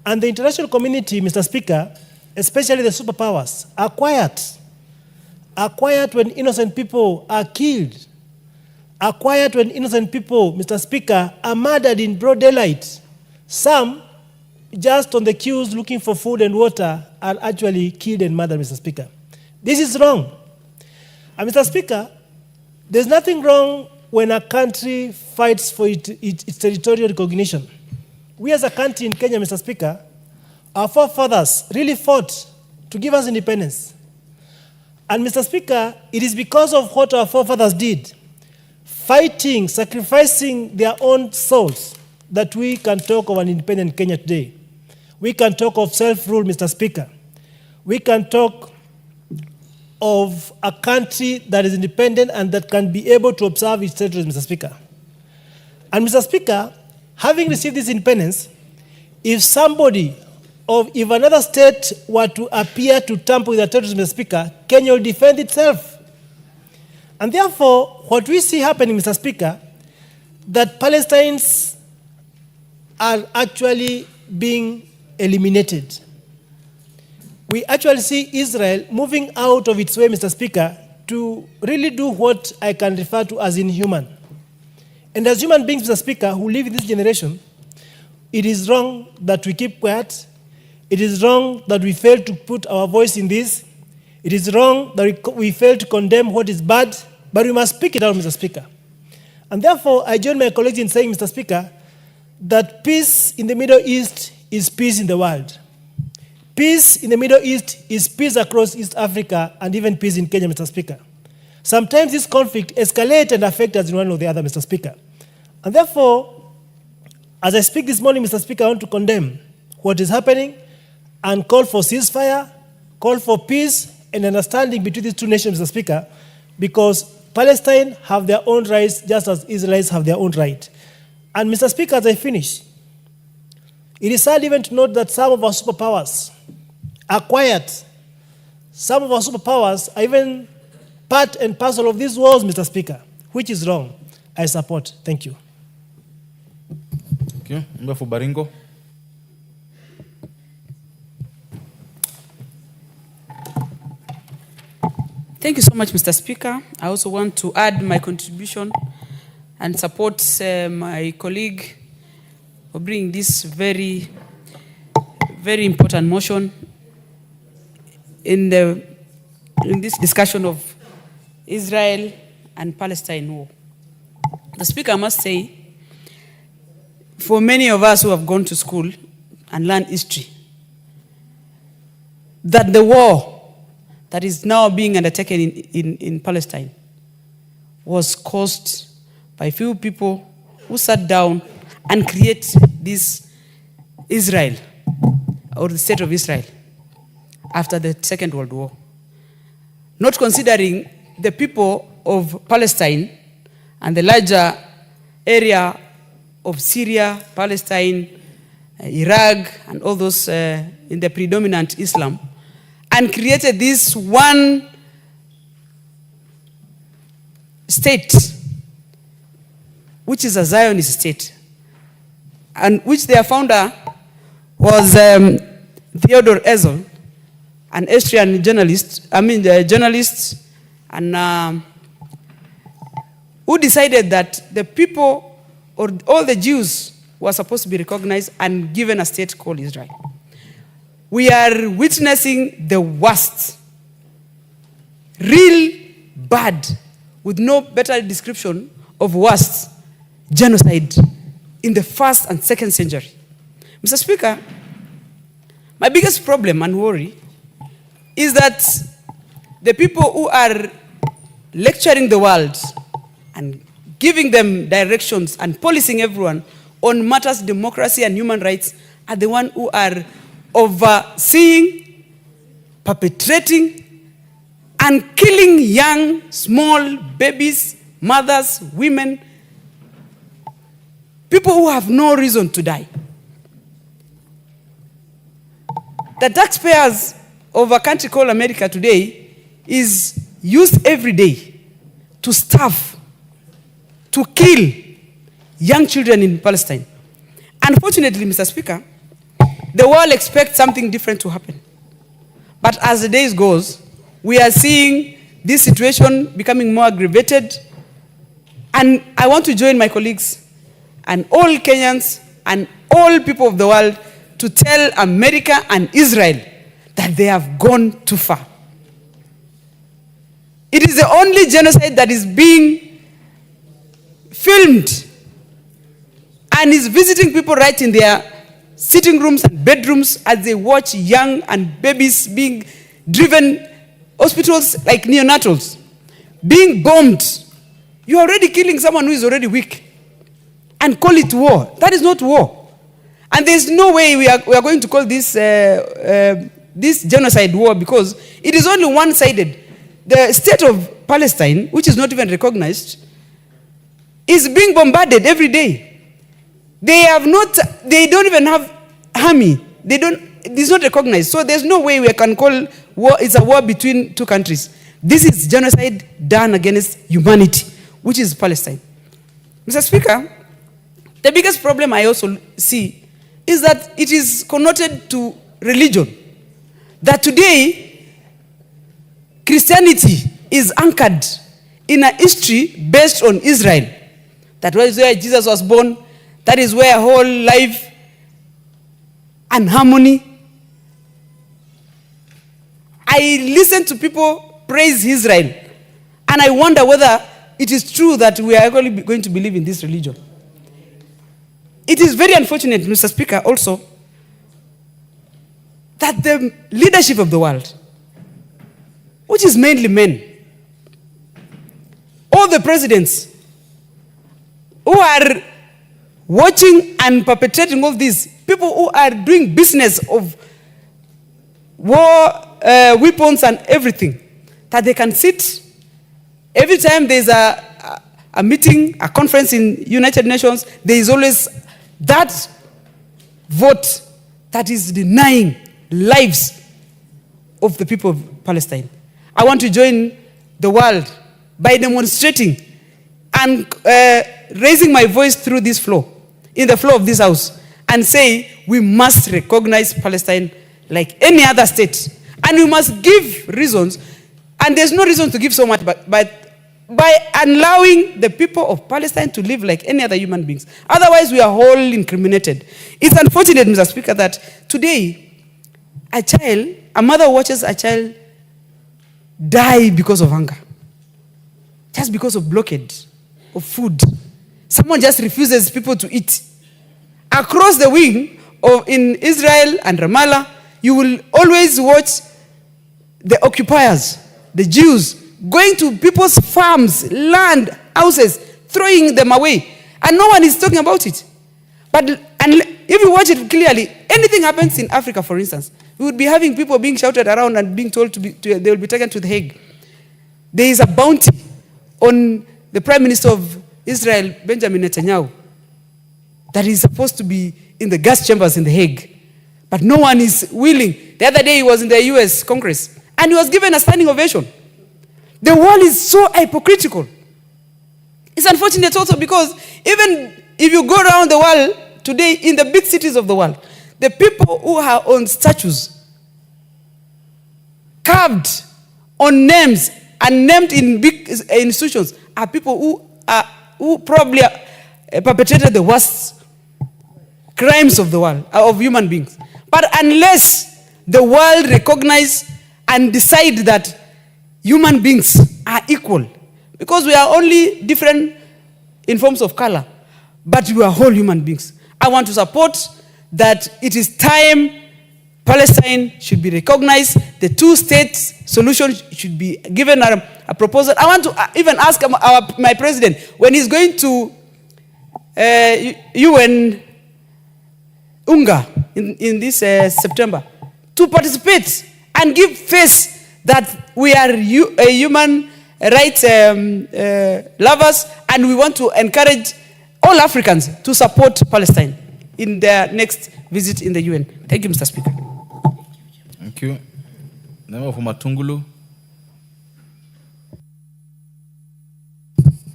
And the international community, Mr. Speaker, especially the superpowers, are quiet. Are quiet when innocent people are killed. Are quiet when innocent people, Mr. Speaker, are murdered in broad daylight. Some, just on the queues looking for food and water, are actually killed and murdered, Mr. Speaker. This is wrong. And Mr. Speaker, there's nothing wrong when a country fights for its territorial recognition. We as a country in Kenya, Mr. Speaker, our forefathers really fought to give us independence. And Mr. Speaker, it is because of what our forefathers did, fighting, sacrificing their own souls, that we can talk of an independent Kenya today. We can talk of self-rule, Mr. Speaker. We can talk of a country that is independent and that can be able to observe its territories, Mr. Speaker. And Mr. Speaker, having received this independence, if another state were to appear to tamper with their territories, Mr. Speaker, Kenya will defend itself. And therefore, what we see happening, Mr. Speaker, that Palestinians are actually being eliminated. We actually see Israel moving out of its way, Mr. Speaker, to really do what I can refer to as inhuman. And as human beings, Mr. Speaker, who live in this generation, it is wrong that we keep quiet. It is wrong that we fail to put our voice in this. It is wrong that we fail to condemn what is bad, but we must speak it out, Mr. Speaker. And therefore, I join my colleagues in saying, Mr. Speaker, that peace in the Middle East is peace in the world. Peace in the Middle East is peace across East Africa and even peace in Kenya, Mr. Speaker. Sometimes this conflict escalates and affects us in one or the other, Mr. Speaker. And therefore, as I speak this morning, Mr. Speaker, I want to condemn what is happening and call for ceasefire, call for peace and understanding between these two nations, Mr. Speaker, because Palestine have their own rights just as Israelis have their own right. And Mr. Speaker, as I finish, it is sad even to note that some of our superpowers are quiet. Some of our superpowers are even part and parcel of these wars, Mr. Speaker, which is wrong. I support. Thank you. Thank you. Member for Baringo. Thank you so much, Mr. Speaker. I also want to add my contribution and support my colleague for bringing this very, very important motion in this discussion of Israel and Palestine war. The Speaker, I must say, for many of us who have gone to school and learned history, that the war that is now being undertaken in Palestine was caused by few people who sat down and created this Israel, or the state of Israel, after the Second World War. Not considering the people of Palestine and the larger area of Syria, Palestine, Iraq, and all those in the predominant Islam, and created this one state, which is a Zionist state, and which their founder was Theodor Herzl, an Austrian journalist, and who decided that the people, or all the Jews, were supposed to be recognized and given a state called Israel. We are witnessing the worst, real bad, with no better description of worst, genocide in the 1st and 2nd century. Mr. Speaker, my biggest problem and worry is that the people who are lecturing the world and giving them directions and policing everyone on matters of democracy and human rights are the ones who are overseeing, perpetrating, and killing young, small babies, mothers, women, people who have no reason to die. The taxpayers of a country called America today is used every day to starve, to kill young children in Palestine. Unfortunately, Mr. Speaker, the world expects something different to happen. But as the days goes, we are seeing this situation becoming more aggravated. And I want to join my colleagues and all Kenyans and all people of the world to tell America and Israel that they have gone too far. It is the only genocide that is being filmed and is visiting people right in their sitting rooms and bedrooms as they watch young and babies being driven, hospitals like neonatals, being bombed. You're already killing someone who is already weak and call it war. That is not war. And there's no way we are going to call this, this genocide war, because it is only one-sided. The state of Palestine, which is not even recognized, is being bombarded every day. They don't even have army. It's not recognized. So there's no way we can call war, it's a war between two countries. This is genocide done against humanity, which is Palestine. Mr. Speaker, the biggest problem I also see is that it is connoted to religion. That today, Christianity is anchored in a history based on Israel. That was where Jesus was born. That is where whole life and harmony. I listen to people praise Israel, and I wonder whether it is true that we are actually going to believe in this religion. It is very unfortunate, Mr. Speaker, also, that the leadership of the world, which is mainly men, all the presidents who are watching and perpetrating all these, people who are doing business of war, weapons and everything, that they can sit every time there's a meeting, a conference in United Nations, there is always that vote that is denying lives of the people of Palestine. I want to join the world by demonstrating and raising my voice through this floor, in the floor of this house, and say we must recognize Palestine like any other state. And we must give reasons, and there's no reason to give so much, but by allowing the people of Palestine to live like any other human beings. Otherwise, we are all incriminated. It's unfortunate, Mr. Speaker, that today, a mother watches a child die because of hunger. Just because of blockade of food. Someone just refuses people to eat. Across the wing in Israel and Ramallah, you will always watch the occupiers, the Jews, going to people's farms, land, houses, throwing them away. And no one is talking about it. But if you watch it clearly, anything happens in Africa, for instance, we would be having people being shouted around and being told they will be taken to The Hague. There is a bounty on the Prime Minister of Israel, Benjamin Netanyahu, that is supposed to be in the gas chambers in The Hague. But no one is willing. The other day he was in the US Congress, and he was given a standing ovation. The world is so hypocritical. It's unfortunate also because even if you go around the world today, in the big cities of the world, the people who are on statues, carved on names and named in big institutions, are people who probably perpetrated the worst crimes of the world, of human beings. But unless the world recognize and decide that human beings are equal, because we are only different in forms of color, but we are all human beings. I want to support that it is time Palestine should be recognized. The two-state solution should be given a proposal. I want to even ask my president, when he's going to UN UNGA in this September, to participate and give face that we are human rights lovers, and we want to encourage all Africans to support Palestine in their next visit in the UN. Thank you, Mr. Speaker. Thank you. Member for Matungulu.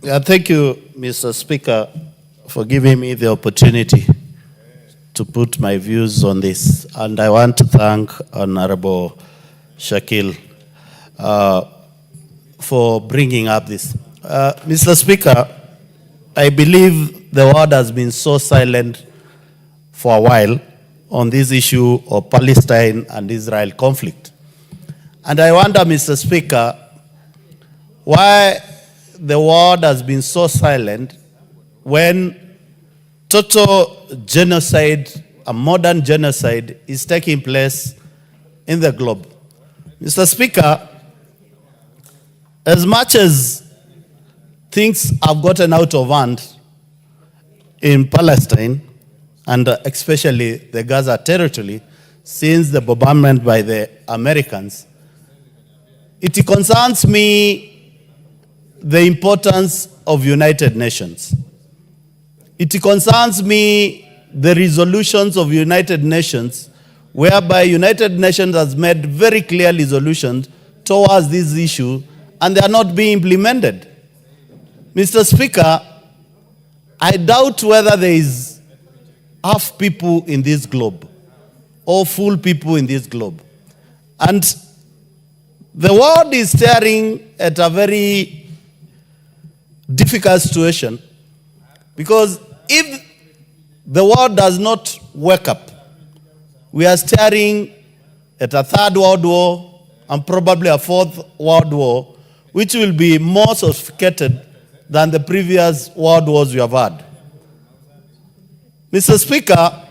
Yeah, thank you, Mr. Speaker, for giving me the opportunity to put my views on this. And I want to thank Honorable Shakil, for bringing up this. Mr. Speaker, I believe the world has been so silent for a while on this issue of Palestine and Israel conflict. And I wonder, Mr. Speaker, why the world has been so silent when total genocide, a modern genocide, is taking place in the globe. Mr. Speaker, as much as things have gotten out of hand in Palestine, and especially the Gaza territory, since the bombardment by the Americans, it concerns me the importance of United Nations. It concerns me the resolutions of United Nations, whereby United Nations has made very clear resolutions towards this issue, and they are not being implemented. Mr. Speaker, I doubt whether there is half people in this globe or full people in this globe. And the world is staring at a very difficult situation, because if the world does not wake up, we are staring at a third world war and probably a fourth world war, which will be more sophisticated than the previous world wars we have had. Mr. Speaker,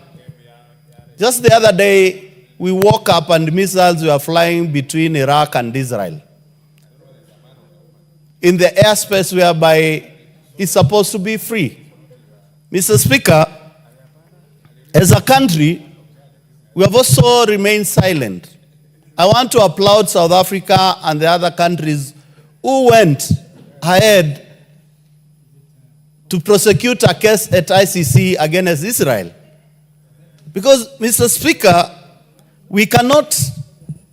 just the other day, we woke up and missiles were flying between Iraq and Israel in the airspace whereby it's supposed to be free. Mr. Speaker, as a country, we have also remained silent. I want to applaud South Africa and the other countries who went ahead to prosecute a case at ICC against Israel. Because, Mr. Speaker, we cannot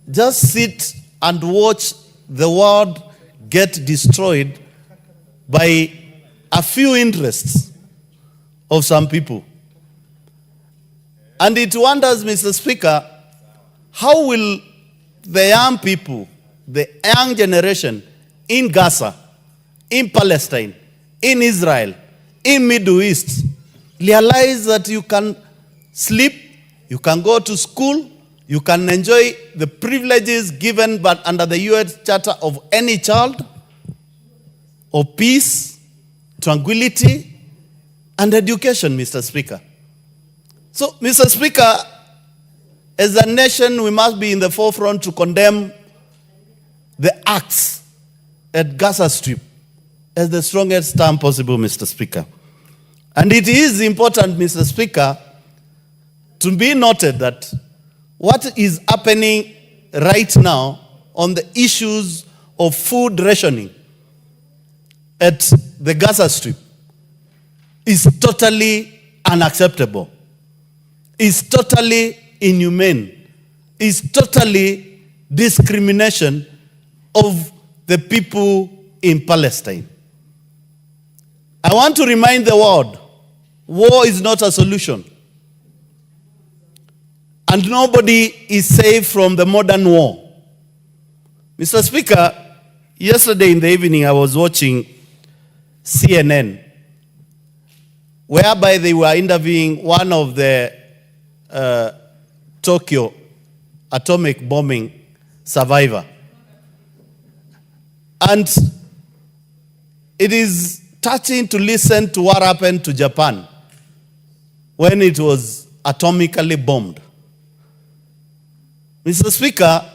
just sit and watch the world get destroyed by a few interests of some people. And it wonders, Mr. Speaker, how will the young people, the young generation in Gaza, in Palestine, in Israel, in Middle East, realize that you can sleep, you can go to school, you can enjoy the privileges given but under the UN Charter of any child, of peace, tranquility, and education, Mr. Speaker. So, Mr. Speaker, as a nation, we must be in the forefront to condemn the acts at Gaza Strip as the strongest term possible, Mr. Speaker. And it is important, Mr. Speaker, to be noted that what is happening right now on the issues of food rationing at the Gaza Strip is totally unacceptable, is totally inhumane, is totally discrimination of the people in Palestine. I want to remind the world, war is not a solution. And nobody is safe from the modern war. Mr. Speaker, yesterday in the evening I was watching CNN, whereby they were interviewing one of the Tokyo atomic bombing survivor. And it is touching to listen to what happened to Japan when it was atomically bombed. Mr. Speaker,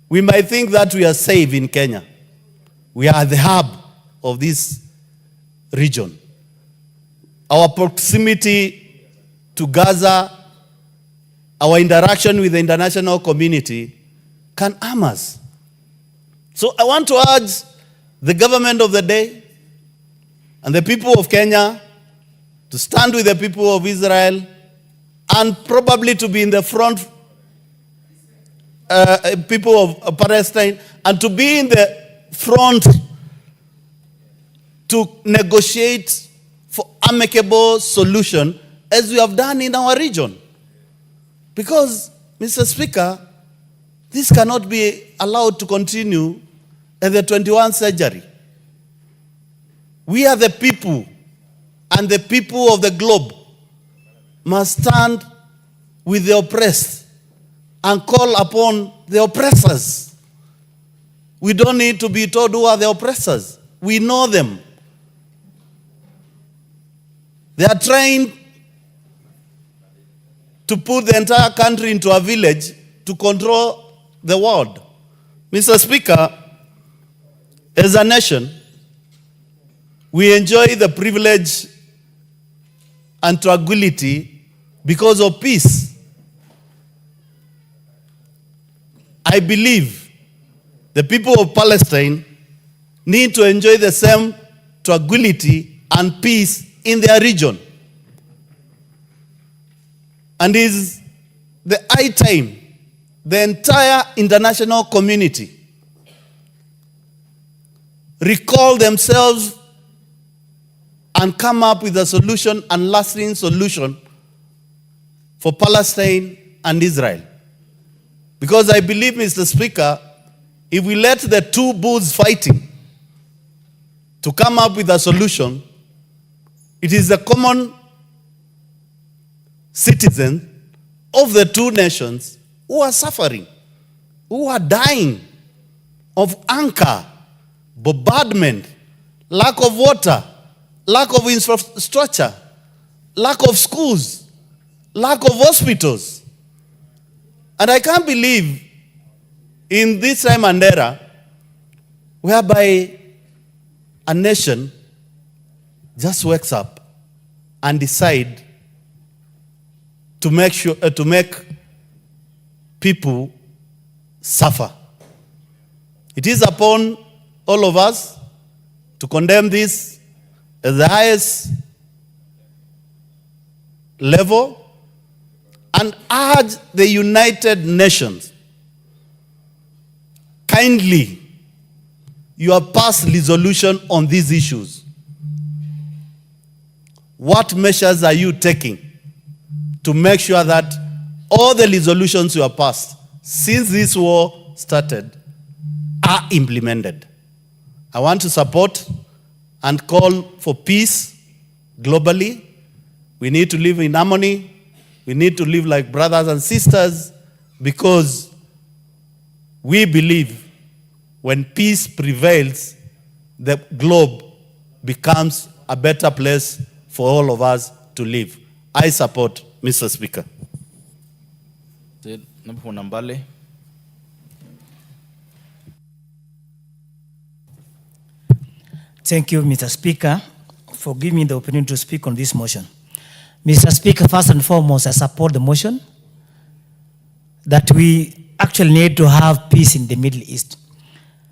we might think that we are safe in Kenya. We are the hub of this region. Our proximity to Gaza, our interaction with the international community can harm us. So I want to urge the government of the day and the people of Kenya to stand with the people of Israel and probably to be in the front, people of Palestine, and to be in the front to negotiate for amicable solution as we have done in our region. Because, Mr. Speaker, This cannot be allowed to continue in the 21st century. We are the people, and the people of the globe must stand with the oppressed and call upon the oppressors. We don't need to be told who are the oppressors. We know them. They are trying to put the entire country into a village to control the world. Mr. Speaker, as a nation, we enjoy the privilege and tranquility because of peace. I believe the people of Palestine need to enjoy the same tranquility and peace in their region. And it is the high time the entire international community recall themselves and come up with a solution and lasting solution for Palestine and Israel. Because I believe, Mr. Speaker, if we let the two bulls fighting to come up with a solution, it is the common citizens of the two nations who are suffering, who are dying of hunger, bombardment, lack of water, lack of infrastructure, lack of schools, lack of hospitals. And I can't believe in this time and era whereby a nation just wakes up and decide to make people suffer. It is upon all of us to condemn this at the highest level and urge the United Nations, kindly, you have passed resolution on these issues. What measures are you taking to make sure that all the resolutions you have passed since this war started are implemented? I want to support and call for peace globally. We need to live in harmony. We need to live like brothers and sisters, because we believe when peace prevails, the globe becomes a better place for all of us to live. I support, Mr. Speaker. Thank you, Mr. Speaker, for giving me the opportunity to speak on this motion. Mr. Speaker, first and foremost, I support the motion that we actually need to have peace in the Middle East.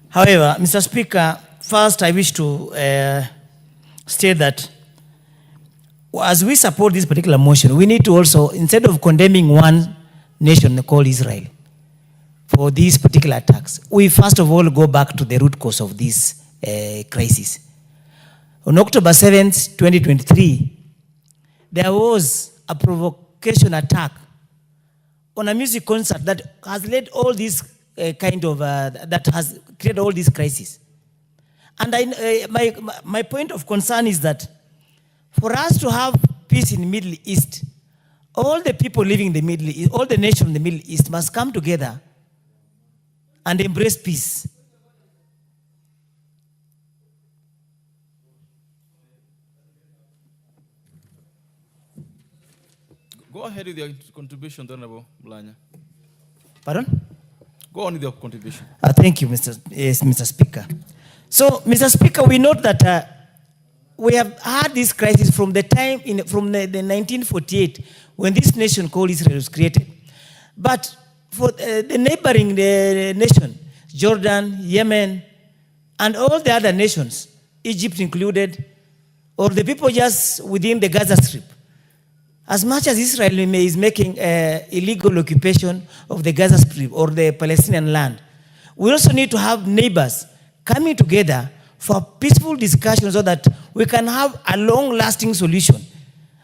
However, Mr. Speaker, first I wish to state that as we support this particular motion, we need to also, instead of condemning one nation called Israel for these particular attacks, we first of all go back to the root cause of this crisis. On October 7th, 2023, there was a provocation attack on a music concert that has led all these that has created all these crises. And my point of concern is that for us to have peace in the Middle East, all the people living in the Middle East, all the nations in the Middle East must come together and embrace peace. Go ahead with your contribution, Honorable Blanya. Pardon? Go on with your contribution. Thank you, Mr. Speaker. So, Mr. Speaker, we note that we have had this crisis from the time, from the 1948, when this nation called Israel was created. But for the neighboring nation, Jordan, Yemen, and all the other nations, Egypt included, or the people just within the Gaza Strip, as much as Israel is making illegal occupation of the Gaza Strip or the Palestinian land, we also need to have neighbors coming together for peaceful discussion so that we can have a long-lasting solution.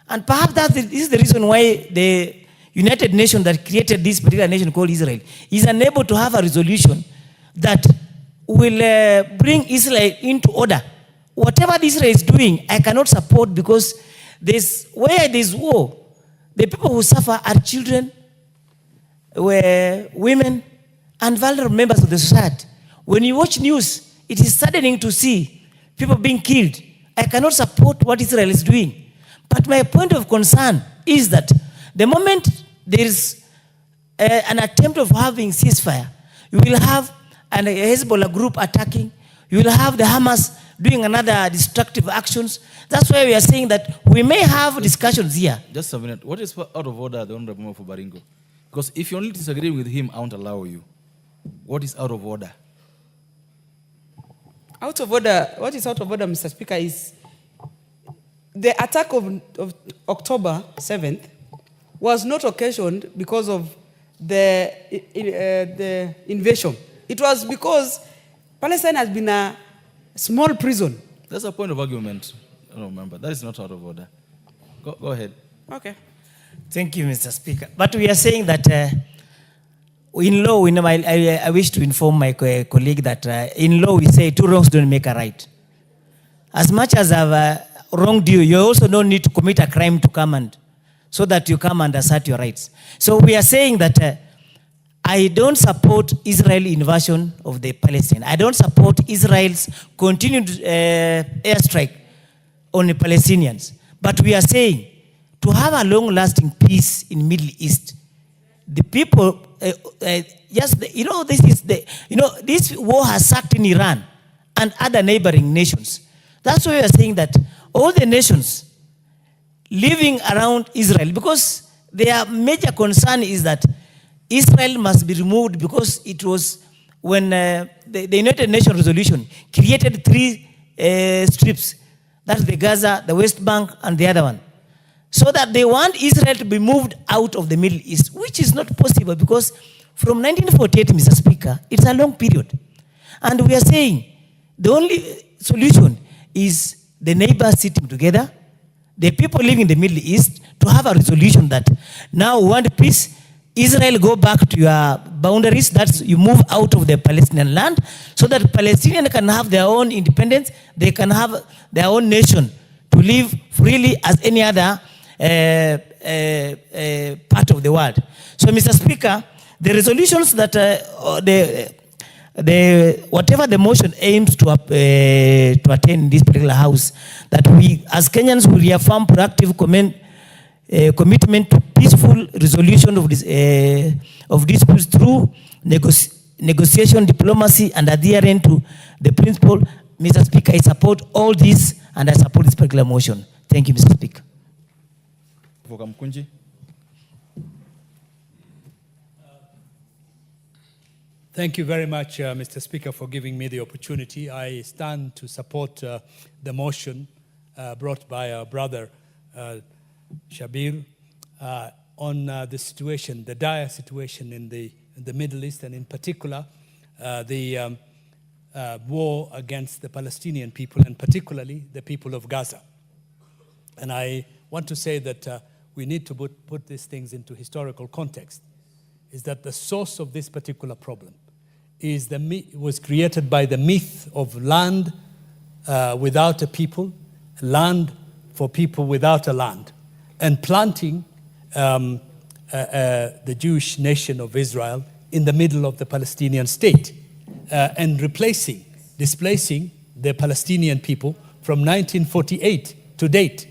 And perhaps this is the reason why the United Nations that created this particular nation called Israel is unable to have a resolution that will bring Israel into order. Whatever Israel is doing, I cannot support, because where there's war, the people who suffer are children, women, and vulnerable members of the society. When you watch news, it is saddening to see people being killed. I cannot support what Israel is doing. But my point of concern is that the moment there is an attempt of having ceasefire, you will have a Hezbollah group attacking, you will have the Hamas doing another destructive actions. That's why we are saying that we may have discussions here. Just a minute. What is out of order, the Honorable Member for Baringo? Because if you're only disagreeing with him, I won't allow you. What is out of order? Out of order, what is out of order, Mr. Speaker, is the attack of October 7th was not occasioned because of the invasion. It was because Palestine has been a small prison. That's a point of argument. I don't remember. That is not out of order. Go ahead. Okay. Thank you, Mr. Speaker. But we are saying that in law, I wish to inform my colleague that in law we say 2 wrongs don't make a right. As much as I've wronged you, you also don't need to commit a crime to come and so that you come and assert your rights. So we are saying that I don't support Israel invasion of the Palestine. I don't support Israel's continued airstrike on the Palestinians. But we are saying to have a long-lasting peace in Middle East, the people, this war has sucked in Iran and other neighboring nations. That's why we are saying that all the nations living around Israel, because their major concern is that Israel must be removed, because it was when the United Nations resolution created 3 strips. That's the Gaza, the West Bank, and the other one. So that they want Israel to be moved out of the Middle East, which is not possible, because from 1948, Mr. Speaker, it's a long period. And we are saying the only solution is the neighbors sitting together, the people living in the Middle East, to have a resolution that now we want peace. Israel, go back to your boundaries. That's you move out of the Palestinian land, so that Palestinians can have their own independence. They can have their own nation to live freely as any other part of the world. So, Mr. Speaker, the resolutions that whatever the motion aims to attain in this particular house, that we as Kenyans will reaffirm proactive commitment to peaceful resolution of disputes through negotiation, diplomacy, and adherence to the principle. Mr. Speaker, I support all this, and I support this particular motion. Thank you, Mr. Speaker. Thank you very much, Mr. Speaker, for giving me the opportunity. I stand to support the motion brought by our brother Shabir on the situation, the dire situation in the Middle East, and in particular the war against the Palestinian people, and particularly the people of Gaza. And I want to say that we need to put these things into historical context, is that the source of this particular problem was created by the myth of land without a people, land for people without a land, and planting the Jewish nation of Israel in the middle of the Palestinian state, and displacing the Palestinian people from 1948 to date,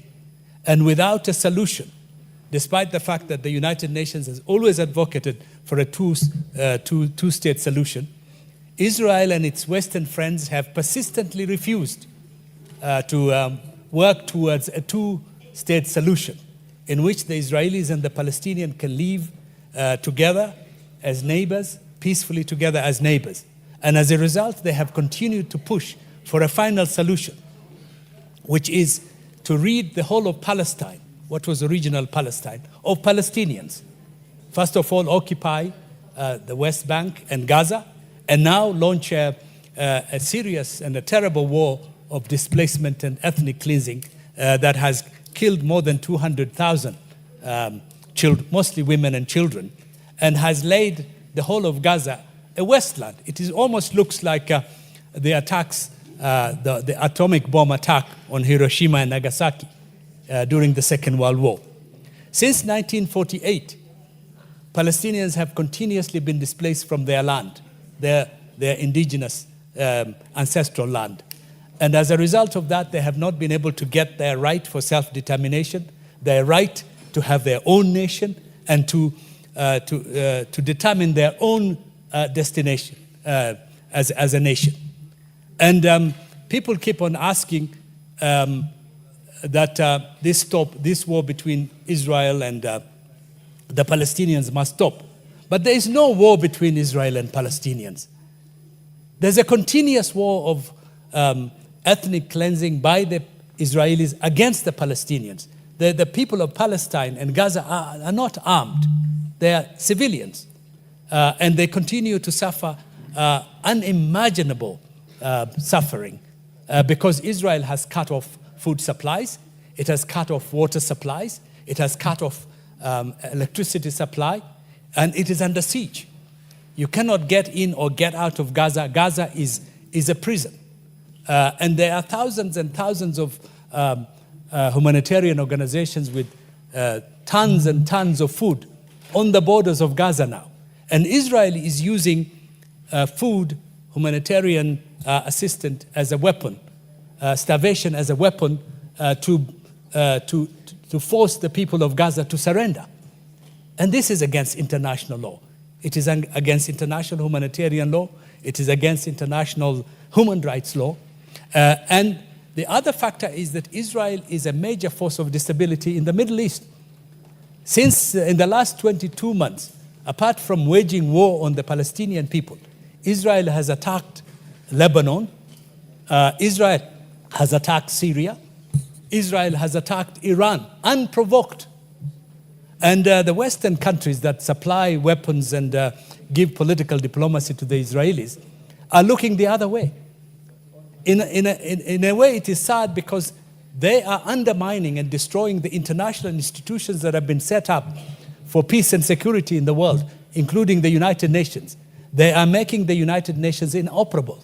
and without a solution, despite the fact that the United Nations has always advocated for a two-state solution. Israel and its Western friends have persistently refused to work towards a two-state solution in which the Israelis and the Palestinians can live together as neighbors, peacefully together as neighbors. And as a result, they have continued to push for a final solution, which is to rid the whole of Palestine, what was original Palestine, of Palestinians. First of all, occupy the West Bank and Gaza, and now launch a serious and a terrible war of displacement and ethnic cleansing that has killed more than 200,000 mostly women and children, and has laid the whole of Gaza a wasteland. It is almost looks like the attacks, the atomic bomb attack on Hiroshima and Nagasaki during the Second World War. Since 1948, Palestinians have continuously been displaced from their land, their indigenous ancestral land. And as a result of that, they have not been able to get their right for self-determination, their right to have their own nation, and to determine their own destination as a nation. And people keep on asking that this war between Israel and the Palestinians must stop. But there is no war between Israel and Palestinians. There's a continuous war of ethnic cleansing by the Israelis against the Palestinians. The people of Palestine and Gaza are not armed. They are civilians. And they continue to suffer unimaginable suffering because Israel has cut off food supplies, it has cut off water supplies, it has cut off electricity supply, and it is under siege. You cannot get in or get out of Gaza. Gaza is a prison. And there are thousands and thousands of humanitarian organizations with tons and tons of food on the borders of Gaza now. And Israel is using food, humanitarian assistance as a weapon, starvation as a weapon to force the people of Gaza to surrender. And this is against international law. It is against international humanitarian law. It is against international human rights law. And the other factor is that Israel is a major force of instability in the Middle East. Since in the last 22 months, apart from waging war on the Palestinian people, Israel has attacked Lebanon, Israel has attacked Syria, Israel has attacked Iran, unprovoked. And the Western countries that supply weapons and give political diplomacy to the Israelis are looking the other way. In a way, it is sad because they are undermining and destroying the international institutions that have been set up for peace and security in the world, including the United Nations. They are making the United Nations inoperable.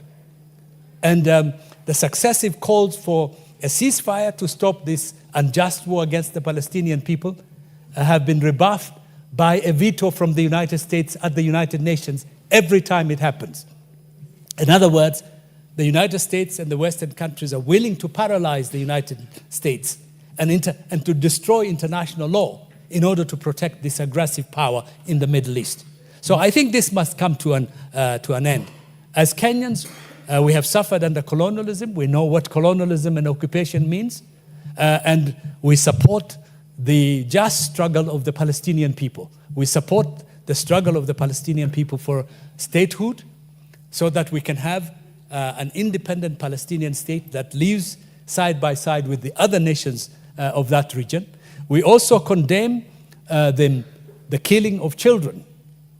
And the successive calls for a ceasefire to stop this unjust war against the Palestinian people have been rebuffed by a veto from the United States at the United Nations every time it happens. In other words, the United States and the Western countries are willing to paralyze the United States and to destroy international law in order to protect this aggressive power in the Middle East. So I think this must come to an end. As Kenyans, we have suffered under colonialism. We know what colonialism and occupation means. And we support the just struggle of the Palestinian people. We support the struggle of the Palestinian people for statehood so that we can have an independent Palestinian state that lives side by side with the other nations of that region. We also condemn the killing of children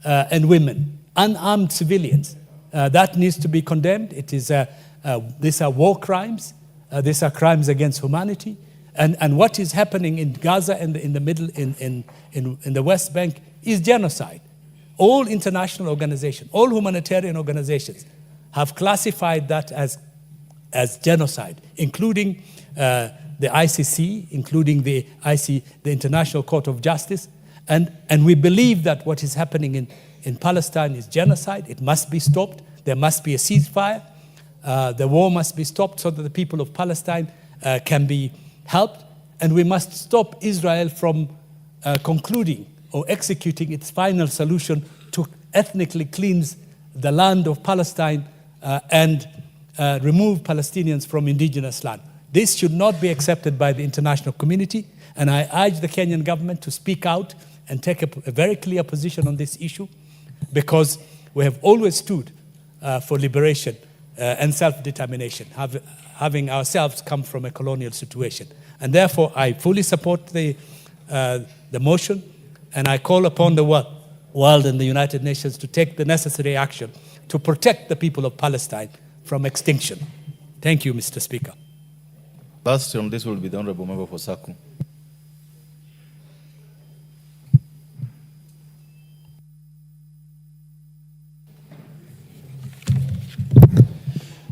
and women, unarmed civilians. That needs to be condemned. These are war crimes. These are crimes against humanity. And what is happening in Gaza and in the West Bank is genocide. All international organizations, all humanitarian organizations have classified that as genocide, including the ICC, including the International Court of Justice. And we believe that what is happening in Palestine is genocide. It must be stopped. There must be a ceasefire. The war must be stopped so that the people of Palestine can be helped. And we must stop Israel from concluding or executing its final solution to ethnically cleanse the land of Palestine and remove Palestinians from indigenous land. This should not be accepted by the international community. And I urge the Kenyan government to speak out and take a very clear position on this issue, because we have always stood for liberation and self-determination, having ourselves come from a colonial situation. And therefore, I fully support the motion, and I call upon the world and the United Nations to take the necessary action to protect the people of Palestine from extinction. Thank you, Mr. Speaker. Last on this will be the Honorable Member for Saku.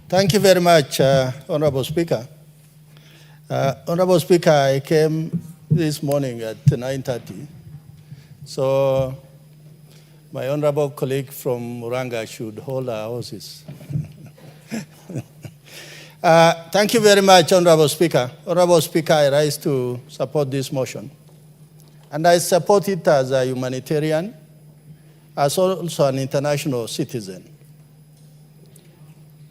Thank you very much, Honorable Speaker. Honorable Speaker, I came this morning at 9:30, so my honorable colleague from Muranga should hold our horses. Thank you very much, Honorable Speaker. Honorable Speaker, I rise to support this motion. And I support it as a humanitarian, as also an international citizen.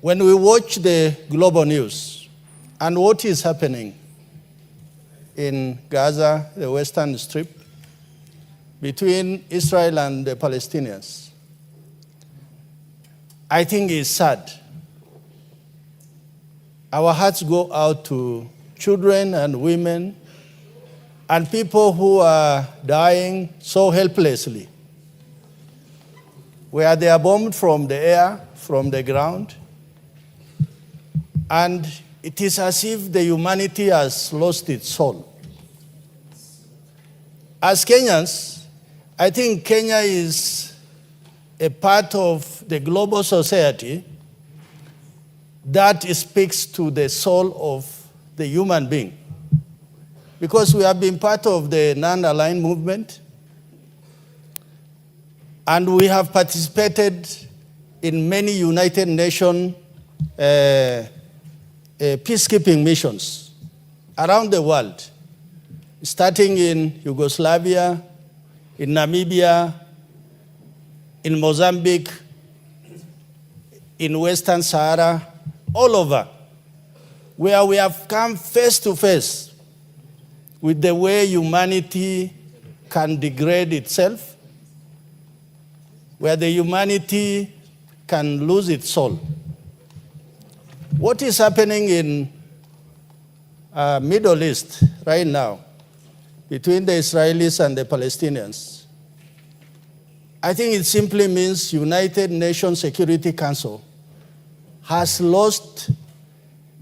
When we watch the global news and what is happening in Gaza, the Western Strip, between Israel and the Palestinians, I think it's sad. Our hearts go out to children and women and people who are dying so helplessly, where they are bombed from the air, from the ground, and it is as if the humanity has lost its soul. As Kenyans, I think Kenya is a part of the global society that speaks to the soul of the human being. Because we have been part of the non-aligned movement, and we have participated in many United Nations peacekeeping missions around the world, starting in Yugoslavia, in Namibia, in Mozambique, in Western Sahara, all over, where we have come face to face with the way humanity can degrade itself, where the humanity can lose its soul. What is happening in Middle East right now between the Israelis and the Palestinians, I think it simply means United Nations Security Council has lost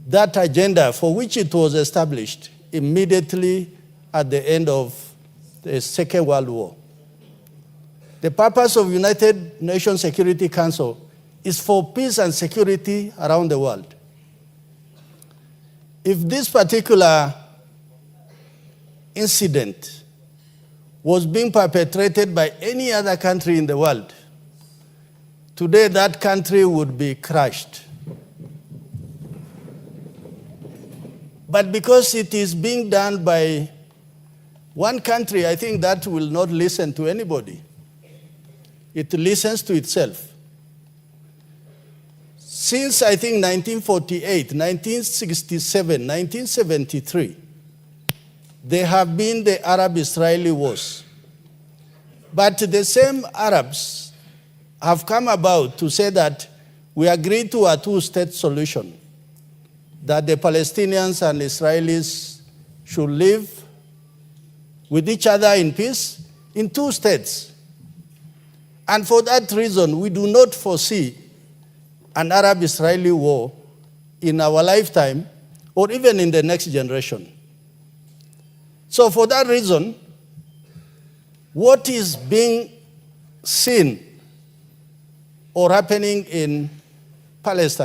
that agenda for which it was established immediately at the end of the Second World War. The purpose of United Nations Security Council is for peace and security around the world. If this particular incident was being perpetrated by any other country in the world, today that country would be crushed. But because it is being done by one country, I think that will not listen to anybody. It listens to itself. Since, I think, 1948, 1967, 1973, there have been the Arab-Israeli wars. But the same Arabs have come about to say that we agreed to a two-state solution, that the Palestinians and Israelis should live with each other in peace in two states. And for that reason, we do not foresee an Arab-Israeli war in our lifetime or even in the next generation. So for that reason, what is being seen or happening in Palestine